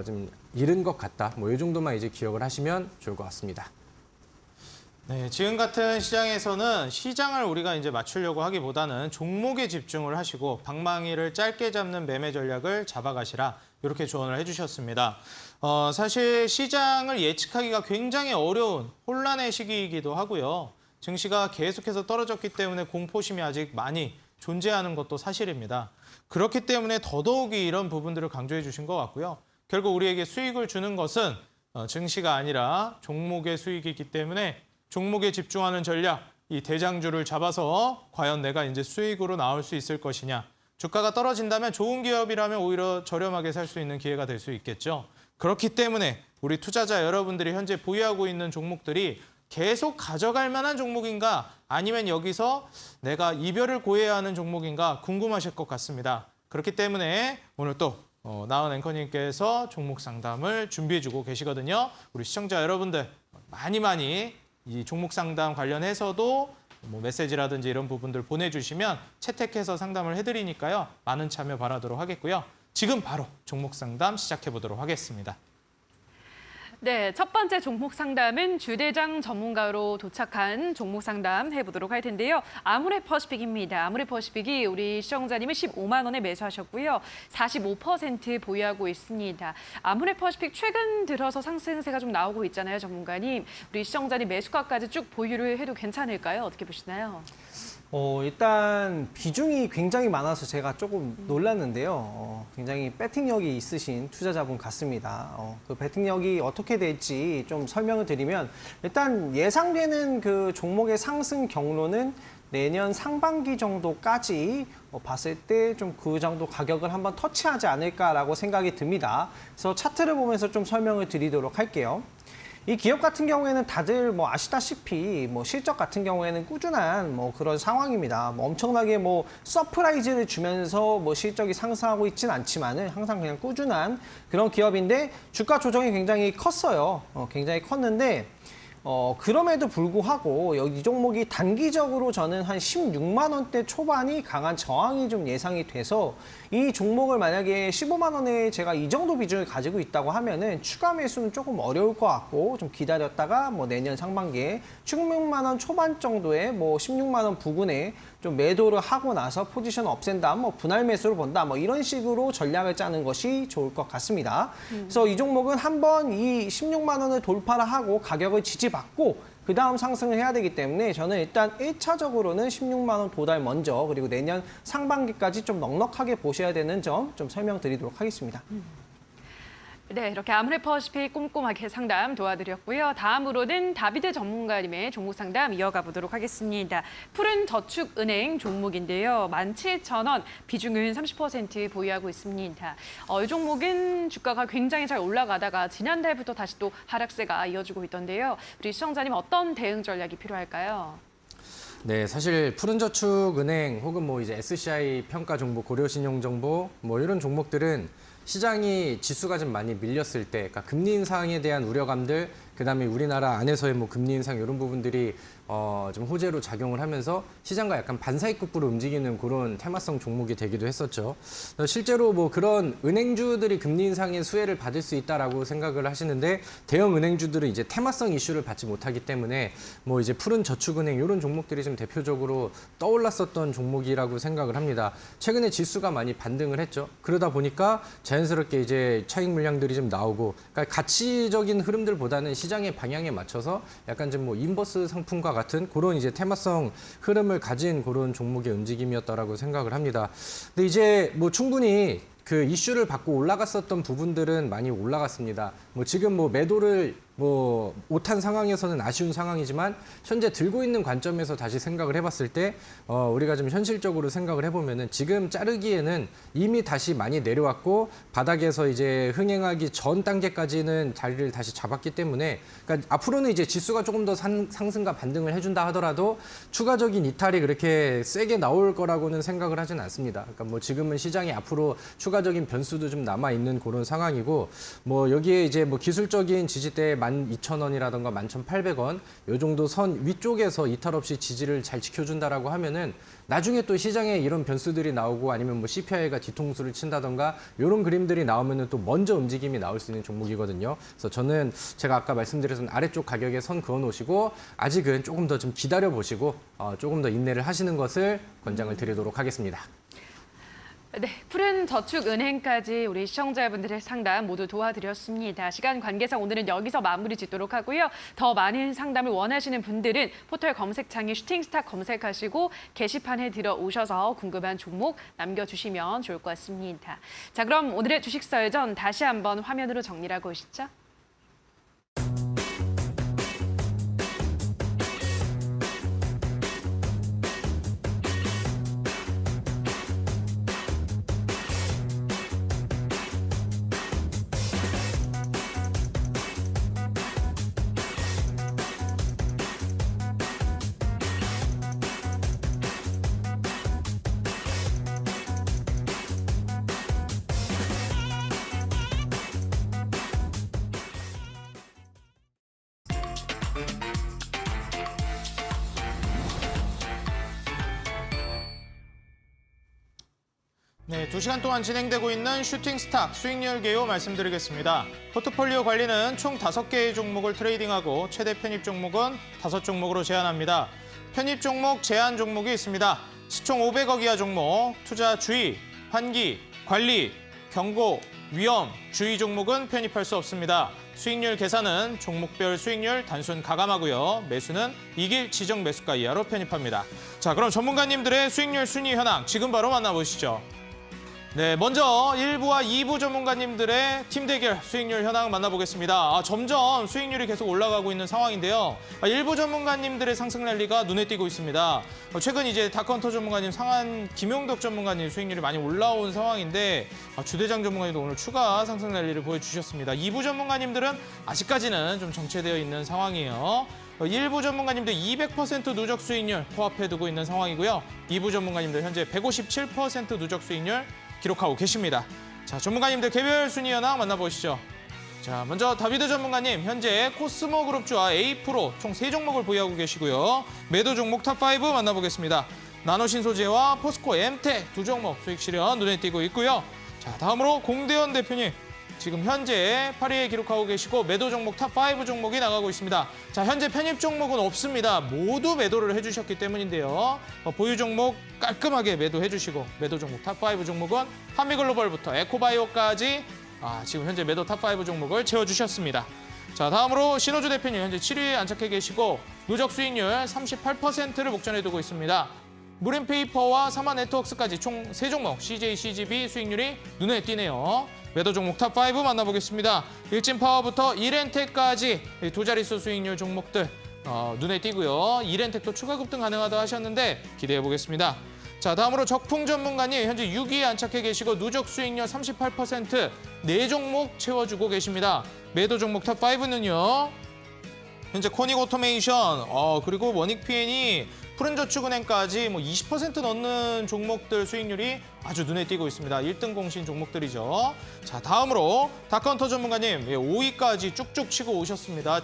좀 이른 것 같다. 뭐 이 정도만 이제 기억을 하시면 좋을 것 같습니다. 네, 지금 같은 시장에서는 시장을 우리가 이제 맞추려고 하기보다는 종목에 집중을 하시고 방망이를 짧게 잡는 매매 전략을 잡아가시라, 이렇게 조언을 해주셨습니다. 사실 시장을 예측하기가 굉장히 어려운 혼란의 시기이기도 하고요. 증시가 계속해서 떨어졌기 때문에 공포심이 아직 많이 존재하는 것도 사실입니다. 그렇기 때문에 더더욱이 이런 부분들을 강조해 주신 것 같고요. 결국 우리에게 수익을 주는 것은 증시가 아니라 종목의 수익이기 때문에 종목에 집중하는 전략, 이 대장주를 잡아서 과연 내가 이제 수익으로 나올 수 있을 것이냐. 주가가 떨어진다면 좋은 기업이라면 오히려 저렴하게 살 수 있는 기회가 될 수 있겠죠. 그렇기 때문에 우리 투자자 여러분들이 현재 보유하고 있는 종목들이 계속 가져갈 만한 종목인가 아니면 여기서 내가 이별을 고해야 하는 종목인가 궁금하실 것 같습니다. 그렇기 때문에 오늘 또 나은 앵커님께서 종목 상담을 준비해주고 계시거든요. 우리 시청자 여러분들 많이 이 종목 상담 관련해서도 뭐 메시지라든지 이런 부분들 보내주시면 채택해서 상담을 해드리니까요. 많은 참여 바라도록 하겠고요. 지금 바로 종목 상담 시작해보도록 하겠습니다. 네, 첫 번째 종목 상담은 주대장 전문가로 도착한 종목 상담 해보도록 할 텐데요. 아모레퍼시픽입니다. 아모레퍼시픽이 우리 시청자님은 15만 원에 매수하셨고요. 45% 보유하고 있습니다. 아모레퍼시픽 최근 들어서 상승세가 좀 나오고 있잖아요, 전문가님. 우리 시청자님 매수가까지 쭉 보유를 해도 괜찮을까요? 어떻게 보시나요? 일단 비중이 굉장히 많아서 제가 조금 놀랐는데요. 굉장히 배팅력이 있으신 투자자분 같습니다. 그 배팅력이 어떻게 될지 좀 설명을 드리면 일단 예상되는 그 종목의 상승 경로는 내년 상반기 정도까지 봤을 때 좀 그 정도 가격을 한번 터치하지 않을까라고 생각이 듭니다. 그래서 차트를 보면서 좀 설명을 드리도록 할게요. 이 기업 같은 경우에는 다들 뭐 아시다시피 뭐 실적 같은 경우에는 꾸준한 뭐 그런 상황입니다. 뭐 엄청나게 뭐 서프라이즈를 주면서 뭐 실적이 상승하고 있진 않지만은 항상 그냥 꾸준한 그런 기업인데 주가 조정이 굉장히 컸어요. 굉장히 컸는데 그럼에도 불구하고 이 종목이 단기적으로 저는 한 16만 원대 초반이 강한 저항이 좀 예상이 돼서 이 종목을 만약에 15만 원에 제가 이 정도 비중을 가지고 있다고 하면은 추가 매수는 조금 어려울 것 같고 좀 기다렸다가 뭐 내년 상반기에 16만 원 초반 정도에 뭐 16만 원 부근에 좀 매도를 하고 나서 포지션 없앤다, 뭐 분할 매수를 본다, 뭐 이런 식으로 전략을 짜는 것이 좋을 것 같습니다. 그래서 이 종목은 한번 이 16만 원을 돌파를 하고 가격을 지지받고 그 다음 상승을 해야 되기 때문에 저는 일단 1차적으로는 16만 원 도달 먼저 그리고 내년 상반기까지 좀 넉넉하게 보셔야 되는 점 좀 설명드리도록 하겠습니다. 네, 이렇게 아무래퍼시피 꼼꼼하게 상담 도와드렸고요. 다음으로는 다비드 전문가님의 종목 상담 이어가 보도록 하겠습니다. 푸른 저축은행 종목인데요. 17,000원, 비중은 30% 보유하고 있습니다. 이 종목은 주가가 굉장히 잘 올라가다가 지난달부터 다시 또 하락세가 이어지고 있던데요. 우리 시청자님 어떤 대응 전략이 필요할까요? 네, 사실 푸른저축은행 혹은 뭐 이제 SCI 평가 정보, 고려신용 정보 뭐 이런 종목들은 시장이 지수가 좀 많이 밀렸을 때, 그러니까 금리 인상에 대한 우려감들, 그다음에 우리나라 안에서의 뭐 금리 인상 이런 부분들이 좀 호재로 작용을 하면서 시장과 약간 반사이급부로 움직이는 그런 테마성 종목이 되기도 했었죠. 실제로 뭐 그런 은행주들이 금리 인상의 수혜를 받을 수 있다라고 생각을 하시는데 대형 은행주들은 이제 테마성 이슈를 받지 못하기 때문에 뭐 이제 푸른 저축은행 이런 종목들이 좀 대표적으로 떠올랐었던 종목이라고 생각을 합니다. 최근에 지수가 많이 반등을 했죠. 그러다 보니까 자연스럽게 이제 차익 물량들이 좀 나오고, 그러니까 가치적인 흐름들보다는 시장의 방향에 맞춰서 약간 좀 뭐 인버스 상품과 같은 그런 이제 테마성 흐름을 가진 그런 종목의 움직임이었다라고 생각을 합니다. 근데 이제 뭐 충분히 그 이슈를 받고 올라갔었던 부분들은 많이 올라갔습니다. 뭐 지금 뭐 매도를 뭐 못한 상황에서는 아쉬운 상황이지만 현재 들고 있는 관점에서 다시 생각을 해봤을 때 우리가 좀 현실적으로 생각을 해보면은 지금 자르기에는 이미 다시 많이 내려왔고 바닥에서 이제 흥행하기 전 단계까지는 자리를 다시 잡았기 때문에, 그러니까 앞으로는 이제 지수가 조금 더 상승과 반등을 해준다 하더라도 추가적인 이탈이 그렇게 세게 나올 거라고는 생각을 하진 않습니다. 그러니까 뭐 지금은 시장이 앞으로 추가적인 변수도 좀 남아 있는 그런 상황이고, 뭐 여기에 이제 뭐 기술적인 지지대 12,000원이라던가 11,800원 이 정도 선 위쪽에서 이탈 없이 지지를 잘 지켜준다라고 하면은 나중에 또 시장에 이런 변수들이 나오고 아니면 뭐 CPI가 뒤통수를 친다던가 이런 그림들이 나오면은 또 먼저 움직임이 나올 수 있는 종목이거든요. 그래서 저는 제가 아까 말씀드렸던 아래쪽 가격에 선 그어 놓으시고 아직은 조금 더 좀 기다려 보시고 조금 더 인내를 하시는 것을 권장을 드리도록 하겠습니다. 네, 푸른 저축은행까지 우리 시청자분들의 상담 모두 도와드렸습니다. 시간 관계상 오늘은 여기서 마무리 짓도록 하고요. 더 많은 상담을 원하시는 분들은 포털 검색창에 슈팅스타 검색하시고 게시판에 들어오셔서 궁금한 종목 남겨주시면 좋을 것 같습니다. 자, 그럼 오늘의 주식설전 다시 한번 화면으로 정리를 하고 오시죠. 네, 2시간 동안 진행되고 있는 슈팅 스탁 수익률 개요 말씀드리겠습니다. 포트폴리오 관리는 총 5개의 종목을 트레이딩하고 최대 편입 종목은 5종목으로 제한합니다. 편입 종목, 제한 종목이 있습니다. 시총 500억 이하 종목, 투자 주의, 환기, 관리, 경고, 위험, 주의 종목은 편입할 수 없습니다. 수익률 계산은 종목별 수익률 단순 가감하고요. 매수는 이길 지정 매수가 이하로 편입합니다. 자, 그럼 전문가님들의 수익률 순위 현황 지금 바로 만나보시죠. 네, 먼저 1부와 2부 전문가님들의 팀 대결 수익률 현황 만나보겠습니다. 점점 수익률이 계속 올라가고 있는 상황인데요. 1부 전문가님들의 상승 랠리가 눈에 띄고 있습니다. 최근 이제 다크헌터 전문가님, 상한 김용덕 전문가님 수익률이 많이 올라온 상황인데 주대장 전문가님도 오늘 추가 상승 랠리를 보여주셨습니다. 2부 전문가님들은 아직까지는 좀 정체되어 있는 상황이에요. 1부 전문가님들 200% 누적 수익률 코앞에 두고 있는 상황이고요. 2부 전문가님들 현재 157% 누적 수익률 기록하고 계십니다. 자, 전문가님들 개별 순위 현황 만나보시죠. 자, 먼저 다비드 전문가님, 현재 코스모 그룹주와 A-프로 총 3종목을 보유하고 계시고요. 매도 종목 탑5 만나보겠습니다. 나노신소재와 포스코 엠텍 2종목 수익 실현 눈에 띄고 있고요. 자, 다음으로 공대현 대표님, 지금 현재 8위에 기록하고 계시고 매도 종목 탑5 종목이 나가고 있습니다. 자, 현재 편입 종목은 없습니다. 모두 매도를 해주셨기 때문인데요. 보유 종목 깔끔하게 매도해주시고 매도 종목 탑5 종목은 한미글로벌부터 에코바이오까지 지금 현재 매도 탑5 종목을 채워주셨습니다. 자, 다음으로 신호주 대표님 현재 7위에 안착해 계시고 누적 수익률 38%를 목전에 두고 있습니다. 무림페이퍼와 사마네트워크스까지 총 3종목 CJ, CGB 수익률이 눈에 띄네요. 매도 종목 탑5 만나보겠습니다. 일진파워부터 이렌텍까지 두 자릿수 수익률 종목들 눈에 띄고요. 이렌텍도 추가 급등 가능하다 하셨는데 기대해 보겠습니다. 자, 다음으로 적풍 전문가님 현재 6위에 안착해 계시고 누적 수익률 38% 4종목 채워주고 계십니다. 매도 종목 탑5는요. 현재 코닉 오토메이션 그리고 원익PN이 푸른저축은행까지 20% 넘는 종목들 수익률이 아주 눈에 띄고 있습니다. 1등 공신 종목들이죠. 자, 다음으로 다크헌터 전문가님 5위까지 쭉쭉 치고 오셨습니다.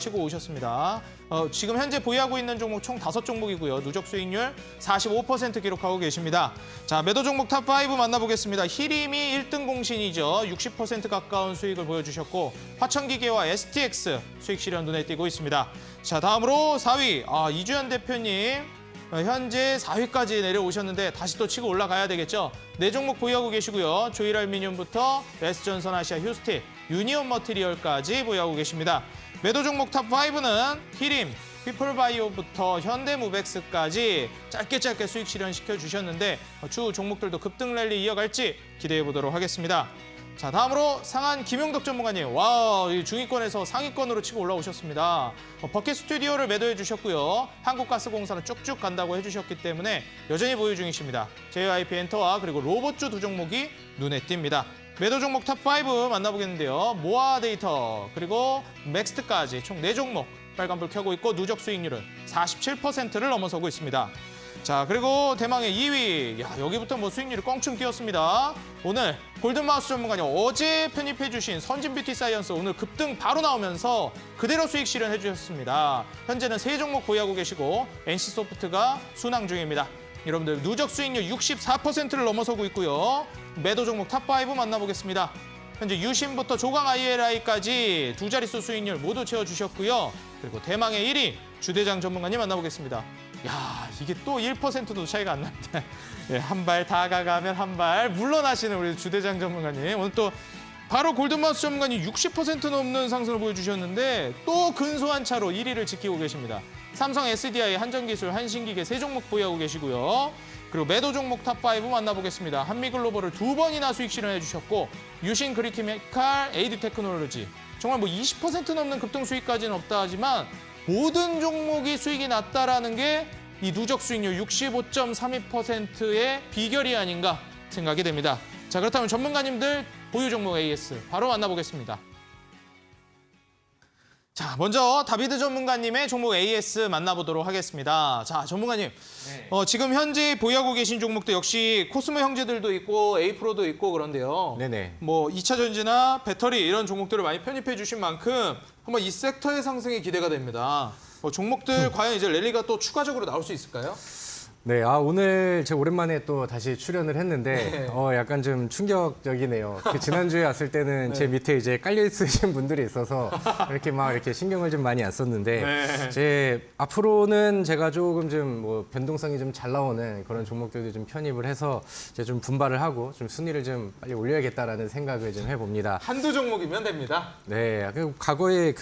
지금 현재 보유하고 있는 종목 총 5종목이고요. 누적 수익률 45% 기록하고 계십니다. 자, 매도 종목 탑5 만나보겠습니다. 히림이 1등 공신이죠. 60% 가까운 수익을 보여주셨고 화천기계와 STX 수익 실현 눈에 띄고 있습니다. 자, 다음으로 4위 이주연 대표님 현재 4위까지 내려오셨는데 다시 또 치고 올라가야 되겠죠. 4종목 보유하고 계시고요. 조일알미늄부터 S전선 아시아 휴스틱, 유니온 머티리얼까지 보유하고 계십니다. 매도 종목 탑5는 히림, 피플바이오부터 현대무백스까지 짧게 수익 실현시켜 주셨는데 추후 종목들도 급등 랠리 이어갈지 기대해 보도록 하겠습니다. 자, 다음으로 상한 김용덕 전문가님. 이 중위권에서 상위권으로 치고 올라오셨습니다. 버킷 스튜디오를 매도해 주셨고요. 한국가스공사는 쭉쭉 간다고 해주셨기 때문에 여전히 보유 중이십니다. JYP 엔터와 그리고 로봇주 2종목이 눈에 띕니다. 매도 종목 탑5 만나보겠는데요. 모아 데이터 그리고 맥스트까지 총 4종목 빨간불 켜고 있고 누적 수익률은 47%를 넘어서고 있습니다. 자, 그리고 대망의 2위. 여기부터 수익률이 껑충 뛰었습니다. 오늘 골든마우스 전문가님 어제 편입해 주신 선진뷰티사이언스 오늘 급등 바로 나오면서 그대로 수익 실현해 주셨습니다. 현재는 3종목 보유하고 계시고 NC소프트가 순항 중입니다. 여러분들 누적 수익률 64%를 넘어서고 있고요. 매도 종목 탑5 만나보겠습니다. 현재 유심부터 조강 ILI까지 두 자릿수 수익률 모두 채워주셨고요. 그리고 대망의 1위 주대장 전문가님 만나보겠습니다. 이게 또 1%도 차이가 안 납니다. 한 발 다가가면 한 발 물러나시는 우리 주대장 전문가님. 오늘 또 바로 골든마우스 전문가님 60% 넘는 상승을 보여주셨는데 또 근소한 차로 1위를 지키고 계십니다. 삼성 SDI, 한전기술, 한신기계 3종목 보유하고 계시고요. 그리고 매도 종목 탑5 만나보겠습니다. 한미글로벌을 2번이나 수익 실현해 주셨고 유신 그리티메칼, 에이드 테크놀로지 정말 20% 넘는 급등 수익까지는 없다 하지만 모든 종목이 수익이 났다라는 게 이 누적 수익률 65.32%의 비결이 아닌가 생각이 됩니다. 자, 그렇다면 전문가님들 보유 종목 AS 바로 만나보겠습니다. 자, 먼저 다비드 전문가님의 종목 AS 만나보도록 하겠습니다. 자, 전문가님, 지금 현재 보유하고 계신 종목도 역시 코스모 형제들도 있고 A-프로도 있고 그런데요. 네네. 2차 전지나 배터리 이런 종목들을 많이 편입해 주신 만큼 한번 이 섹터의 상승이 기대가 됩니다. 종목들 과연 이제 랠리가 또 추가적으로 나올 수 있을까요? 네, 오늘 제가 오랜만에 또 다시 출연을 했는데 약간 좀 충격적이네요. 지난주에 왔을 때는 제 밑에 이제 깔려 있으신 분들이 있어서 이렇게 신경을 좀 많이 안 썼는데 이제 앞으로는 제가 조금 좀 뭐 변동성이 좀 잘 나오는 그런 종목들도 좀 편입을 해서 이제 좀 분발을 하고 좀 순위를 좀 빨리 올려야겠다라는 생각을 좀 해봅니다. 한두 종목이면 됩니다. 네, 과거에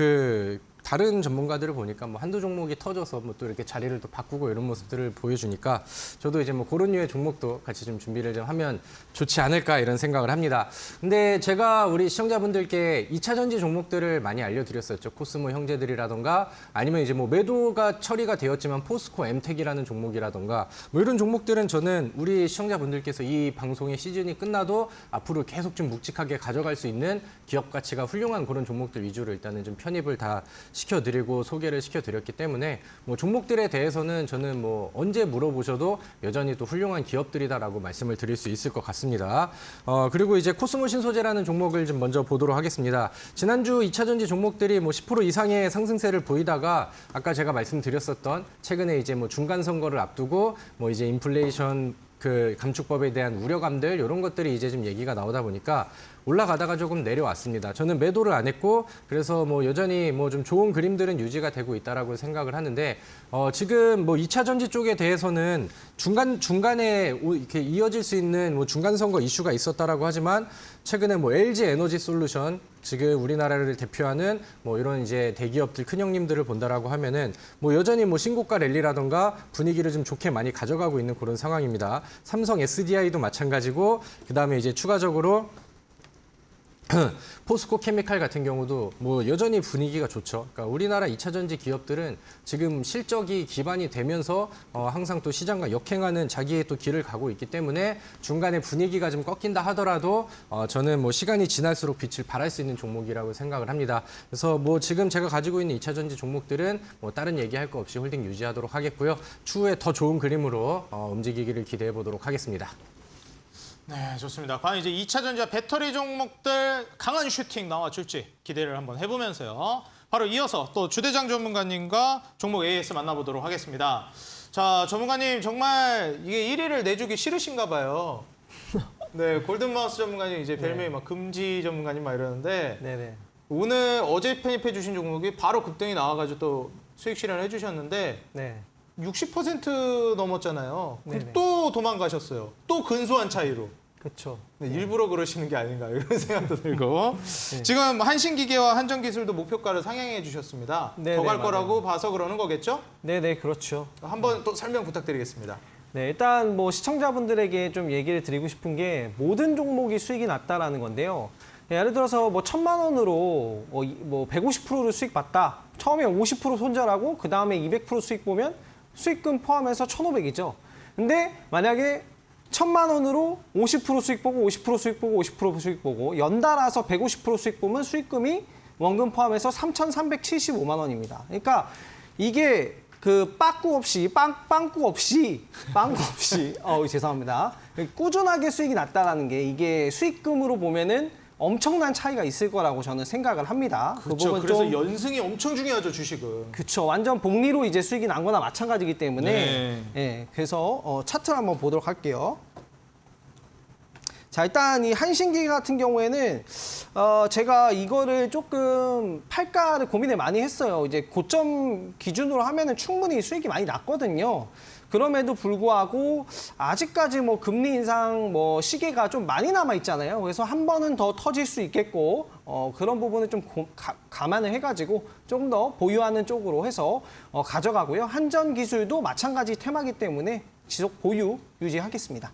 다른 전문가들을 보니까 뭐 한두 종목이 터져서 뭐 또 이렇게 자리를 또 바꾸고 이런 모습들을 보여주니까 저도 이제 뭐 그런 류의 종목도 같이 좀 준비를 좀 하면 좋지 않을까 이런 생각을 합니다. 근데 제가 우리 시청자분들께 2차 전지 종목들을 많이 알려드렸었죠. 코스모 형제들이라던가 아니면 이제 뭐 매도가 처리가 되었지만 포스코 엠텍이라는 종목이라던가 뭐 이런 종목들은 저는 우리 시청자분들께서 이 방송의 시즌이 끝나도 앞으로 계속 좀 묵직하게 가져갈 수 있는 기업 가치가 훌륭한 그런 종목들 위주로 일단은 좀 편입을 다 시켜드리고 소개를 시켜드렸기 때문에 뭐 종목들에 대해서는 저는 뭐 언제 물어보셔도 여전히 또 훌륭한 기업들이다라고 말씀을 드릴 수 있을 것 같습니다. 그리고 이제 코스모 신소재라는 종목을 좀 먼저 보도록 하겠습니다. 지난주 2차 전지 종목들이 뭐 10% 이상의 상승세를 보이다가 아까 제가 말씀드렸었던 최근에 이제 뭐 중간 선거를 앞두고 뭐 이제 인플레이션 감축법에 대한 우려감들 이런 것들이 이제 좀 얘기가 나오다 보니까 올라가다가 조금 내려왔습니다. 저는 매도를 안 했고 그래서 뭐 여전히 뭐 좀 좋은 그림들은 유지가 되고 있다라고 생각을 하는데 지금 뭐 2차 전지 쪽에 대해서는 중간에 이렇게 이어질 수 있는 뭐 중간 선거 이슈가 있었다라고 하지만 최근에 뭐 LG 에너지 솔루션 지금 우리나라를 대표하는 뭐 이런 이제 대기업들 큰 형님들을 본다라고 하면은 뭐 여전히 뭐 신고가 랠리라던가 분위기를 좀 좋게 많이 가져가고 있는 그런 상황입니다. 삼성 SDI도 마찬가지고 그다음에 이제 추가적으로 포스코 케미칼 같은 경우도 뭐 여전히 분위기가 좋죠. 그러니까 우리나라 2차 전지 기업들은 지금 실적이 기반이 되면서 항상 또 시장과 역행하는 자기의 또 길을 가고 있기 때문에 중간에 분위기가 좀 꺾인다 하더라도 저는 뭐 시간이 지날수록 빛을 발할 수 있는 종목이라고 생각을 합니다. 그래서 뭐 지금 제가 가지고 있는 2차 전지 종목들은 뭐 다른 얘기할 거 없이 홀딩 유지하도록 하겠고요. 추후에 더 좋은 그림으로 움직이기를 기대해 보도록 하겠습니다. 네, 좋습니다. 과연 이제 2차 전지와 배터리 종목들 강한 슈팅 나와줄지 기대를 한번 해보면서요. 바로 이어서 또 주대장 전문가님과 종목 AS 만나보도록 하겠습니다. 자, 전문가님 정말 이게 1위를 내주기 싫으신가 봐요. 네, 골든마우스 전문가님 이제 별명이 막 금지 전문가님 막 이러는데 네네. 오늘 어제 편입해 주신 종목이 바로 급등이 나와가지고 또 수익 실현을 해주셨는데 네. 60% 넘었잖아요. 그럼 네네. 또 도망가셨어요. 또 근소한 차이로. 그렇죠. 네, 일부러 그러시는 게 아닌가 이런 생각도 들고 지금 한신기계와 한전기술도 목표가를 상향해 주셨습니다. 네, 더 네, 갈 맞아요. 거라고 봐서 그러는 거겠죠? 네네, 그렇죠. 한번 또 설명 부탁드리겠습니다. 네, 일단 뭐 시청자분들에게 좀 얘기를 드리고 싶은 게 모든 종목이 수익이 났다라는 건데요. 네, 예를 들어서 뭐 1,000만 원으로 뭐 150%를 수익 봤다. 처음에 50% 손절하고 그 다음에 200% 수익 보면 수익금 포함해서 1,500이죠. 근데 만약에 1,000만 원으로 50% 수익 보고 50% 수익 보고 50% 수익 보고 연달아서 150% 수익 보면 수익금이 원금 포함해서 3,375만 원입니다. 그러니까 이게 빠꾸 없이 죄송합니다. 꾸준하게 수익이 났다라는 게 이게 수익금으로 보면은 엄청난 차이가 있을 거라고 저는 생각을 합니다. 그렇죠. 부분 그래서 좀 연승이 엄청 중요하죠, 주식은. 그렇죠. 완전 복리로 이제 수익이 난 거나 마찬가지이기 때문에 네. 예, 그래서 차트를 한번 보도록 할게요. 자, 일단 이 한신기계 같은 경우에는 제가 이거를 조금 팔까를 고민을 많이 했어요. 이제 고점 기준으로 하면은 충분히 수익이 많이 났거든요. 그럼에도 불구하고 아직까지 뭐 금리 인상 뭐 시계가 좀 많이 남아 있잖아요. 그래서 한 번은 더 터질 수 있겠고 그런 부분을 좀 감안을 해가지고 조금 더 보유하는 쪽으로 해서 가져가고요. 한전기술도 마찬가지 테마기 때문에 지속 보유 유지하겠습니다.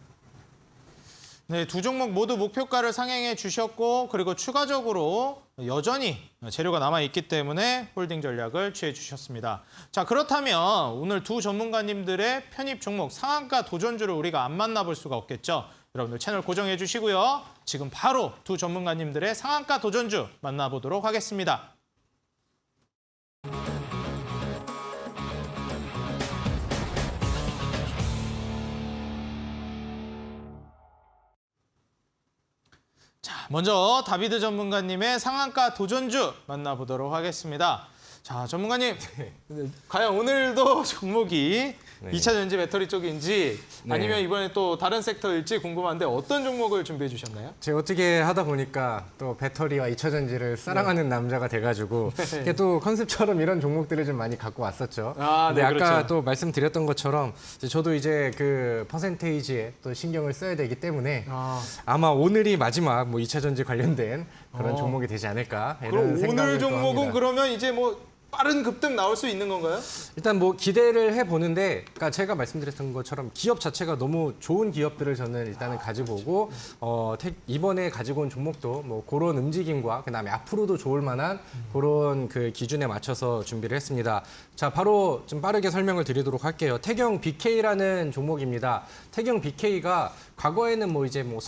네, 두 종목 모두 목표가를 상향해 주셨고 그리고 추가적으로 여전히 재료가 남아있기 때문에 홀딩 전략을 취해 주셨습니다. 자, 그렇다면 오늘 두 전문가님들의 편입 종목 상한가 도전주를 우리가 안 만나볼 수가 없겠죠. 여러분들 채널 고정해 주시고요. 지금 바로 두 전문가님들의 상한가 도전주 만나보도록 하겠습니다. 자, 먼저 다비드 전문가님의 상한가 도전주 만나보도록 하겠습니다. 자, 자, 전문가님. 과연 오늘도 종목이 네. 2차 전지 배터리 쪽인지 네. 아니면 이번에 또 다른 섹터일지 궁금한데 어떤 종목을 준비해 주셨나요? 제가 어떻게 하다 보니까 또 배터리와 2차 전지를 사랑하는 남자가 돼가지고 이게 또 컨셉처럼 이런 종목들을 좀 많이 갖고 왔었죠. 아, 네, 근데 아까 그렇죠. 또 말씀드렸던 것처럼 저도 이제 그 퍼센테이지에 또 신경을 써야 되기 때문에 아마 오늘이 마지막 뭐 2차 전지 관련된 그런 종목이 되지 않을까 이런 그럼 생각을 오늘 또 종목은 합니다. 그러면 이제 뭐 빠른 급등 나올 수 있는 건가요? 일단 뭐 기대를 해보는데, 그러니까 제가 말씀드렸던 것처럼 기업 자체가 너무 좋은 기업들을 저는 일단은 가지고 오고, 이번에 가지고 온 종목도 뭐 그런 움직임과 그다음에 앞으로도 좋을 만한 그런 그 기준에 맞춰서 준비를 했습니다. 자, 바로 좀 빠르게 설명을 드리도록 할게요. 태경 BK라는 종목입니다. 태경 BK가 과거에는 뭐 이제 뭐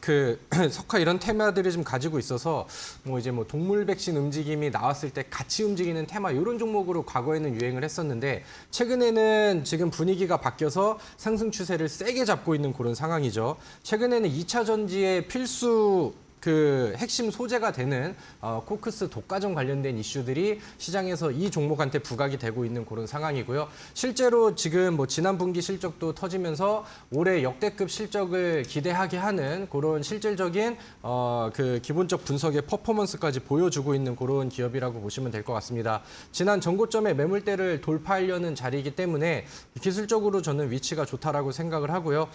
석화 이런 테마들을 좀 가지고 있어서 뭐 이제 뭐 동물 백신 움직임이 나왔을 때 같이 움직이는 테마 이런 종목으로 과거에는 유행을 했었는데 최근에는 지금 분위기가 바뀌어서 상승 추세를 세게 잡고 있는 그런 상황이죠. 최근에는 2차 전지의 필수 그 핵심 소재가 되는 코크스 독과점 관련된 이슈들이 시장에서 이 종목한테 부각이 되고 있는 그런 상황이고요. 실제로 지금 뭐 지난 분기 실적도 터지면서 올해 역대급 실적을 기대하게 하는 그런 실질적인 그 기본적 분석의 퍼포먼스까지 보여주고 있는 그런 기업이라고 보시면 될 것 같습니다. 지난 전고점의 매물대를 돌파하려는 자리이기 때문에 기술적으로 저는 위치가 좋다라고 생각을 하고요.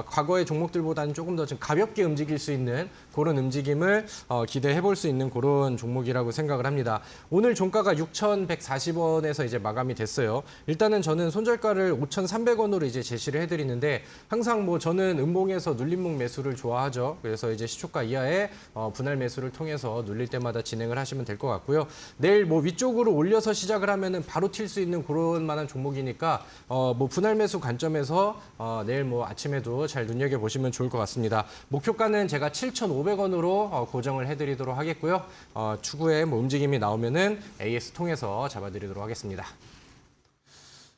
과거의 종목들보다는 조금 더 좀 가볍게 움직일 수 있는 그런 움직임을 기대해 볼 수 있는 그런 종목이라고 생각을 합니다. 오늘 종가가 6,140원에서 이제 마감이 됐어요. 일단은 저는 손절가를 5,300원으로 이제 제시를 해드리는데 항상 뭐 저는 음봉에서 눌림목 매수를 좋아하죠. 그래서 이제 시초가 이하의 분할 매수를 통해서 눌릴 때마다 진행을 하시면 될 것 같고요. 내일 뭐 위쪽으로 올려서 시작을 하면은 바로 튈 수 있는 그런 만한 종목이니까 뭐 분할 매수 관점에서 내일 뭐 아침에도 잘 눈여겨 보시면 좋을 것 같습니다. 목표가는 제가 7,500원으로 고정을 해드리도록 하겠고요. 추후에 뭐 움직임이 나오면은 AS 통해서 잡아드리도록 하겠습니다.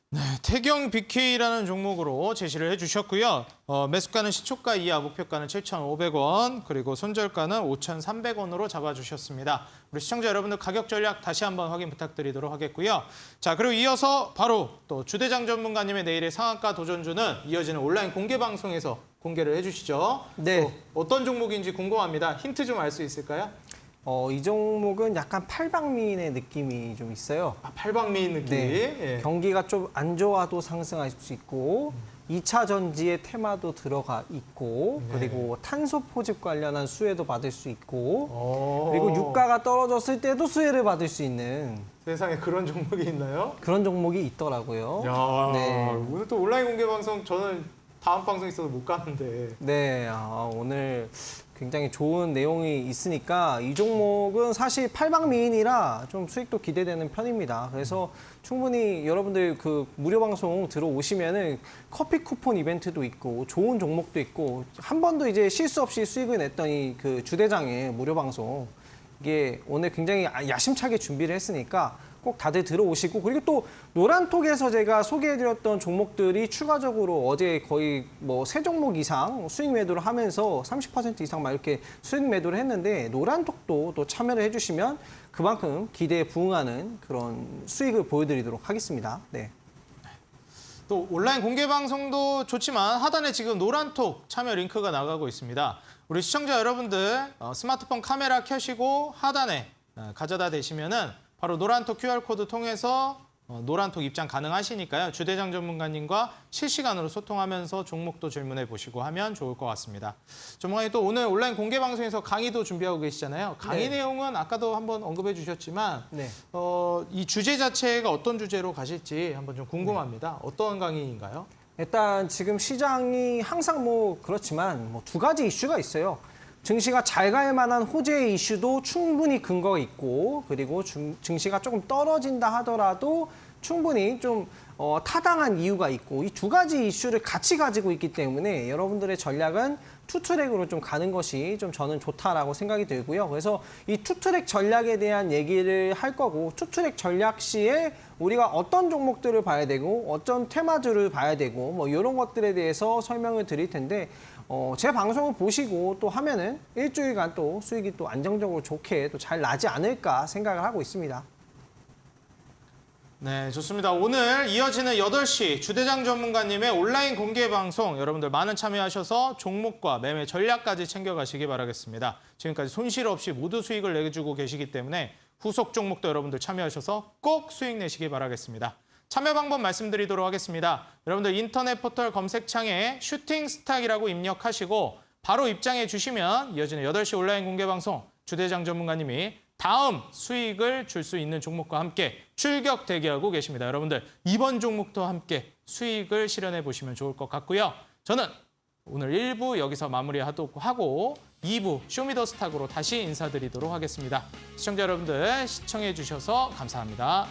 네, 태경 BK라는 종목으로 제시를 해주셨고요. 매수가는 시초가 이하, 목표가는 7,500원, 그리고 손절가는 5,300원으로 잡아주셨습니다. 우리 시청자 여러분들 가격 전략 다시 한번 확인 부탁드리도록 하겠고요. 자, 그리고 이어서 바로 또 주대장 전문가님의 내일의 상한가 도전주는 이어지는 온라인 공개 방송에서 공개를 해주시죠. 네. 또 어떤 종목인지 궁금합니다. 힌트 좀 알 수 있을까요? 이 종목은 약간 팔방미인의 느낌이 좀 있어요. 팔방미인 느낌. 네. 예. 경기가 좀 안 좋아도 상승할 수 있고 2차 전지의 테마도 들어가 있고 네. 그리고 탄소 포집 관련한 수혜도 받을 수 있고 오. 그리고 유가가 떨어졌을 때도 수혜를 받을 수 있는 세상에 그런 종목이 있나요? 그런 종목이 있더라고요. 야, 네. 오늘 또 온라인 공개 방송 저는 다음 방송 있어서 못 가는데. 네, 오늘 굉장히 좋은 내용이 있으니까 이 종목은 사실 팔방미인이라 좀 수익도 기대되는 편입니다. 그래서 충분히 여러분들 그 무료 방송 들어오시면은 커피 쿠폰 이벤트도 있고 좋은 종목도 있고 한 번도 이제 실수 없이 수익을 냈던 이 그 주대장의 무료 방송 이게 오늘 굉장히 야심차게 준비를 했으니까 꼭 다들 들어오시고 그리고 또 노란톡에서 제가 소개해드렸던 종목들이 추가적으로 어제 거의 뭐 3종목 이상 수익 매도를 하면서 30% 이상 막 이렇게 수익 매도를 했는데 노란톡도 또 참여를 해주시면 그만큼 기대에 부응하는 그런 수익을 보여드리도록 하겠습니다. 네. 또 온라인 공개 방송도 좋지만 하단에 지금 노란톡 참여 링크가 나가고 있습니다. 우리 시청자 여러분들 스마트폰 카메라 켜시고 하단에 가져다 대시면은 바로 노란톡 QR코드 통해서 노란톡 입장 가능하시니까요. 주대장 전문가님과 실시간으로 소통하면서 종목도 질문해 보시고 하면 좋을 것 같습니다. 전문가님 또 오늘 온라인 공개 방송에서 강의도 준비하고 계시잖아요. 강의 네. 내용은 아까도 한번 언급해 주셨지만 네. 이 주제 자체가 어떤 주제로 가실지 한번 좀 궁금합니다. 어떤 강의인가요? 일단 지금 시장이 항상 뭐 그렇지만 뭐 2가지 이슈가 있어요. 증시가 잘 갈 만한 호재의 이슈도 충분히 근거가 있고 그리고 증시가 조금 떨어진다 하더라도 충분히 좀 타당한 이유가 있고 이 2가지 이슈를 같이 가지고 있기 때문에 여러분들의 전략은 투트랙으로 좀 가는 것이 좀 저는 좋다라고 생각이 들고요. 그래서 이 투트랙 전략에 대한 얘기를 할 거고 투트랙 전략 시에 우리가 어떤 종목들을 봐야 되고 어떤 테마들을 봐야 되고 뭐 이런 것들에 대해서 설명을 드릴 텐데 제 방송을 보시고 또 하면은 일주일간 또 수익이 또 안정적으로 좋게 또 잘 나지 않을까 생각을 하고 있습니다. 네, 좋습니다. 오늘 이어지는 8시 주대장 전문가님의 온라인 공개 방송 여러분들 많은 참여하셔서 종목과 매매 전략까지 챙겨가시기 바라겠습니다. 지금까지 손실 없이 모두 수익을 내주고 계시기 때문에 후속 종목도 여러분들 참여하셔서 꼭 수익 내시기 바라겠습니다. 참여 방법 말씀드리도록 하겠습니다. 여러분들 인터넷 포털 검색창에 슈팅스탁이라고 입력하시고 바로 입장해 주시면 이어지는 8시 온라인 공개 방송 주대장 전문가님이 다음 수익을 줄 수 있는 종목과 함께 출격 대기하고 계십니다. 여러분들 이번 종목도 함께 수익을 실현해 보시면 좋을 것 같고요. 저는 오늘 1부 여기서 마무리하도록 하고 2부 쇼미더스탁으로 다시 인사드리도록 하겠습니다. 시청자 여러분들 시청해 주셔서 감사합니다.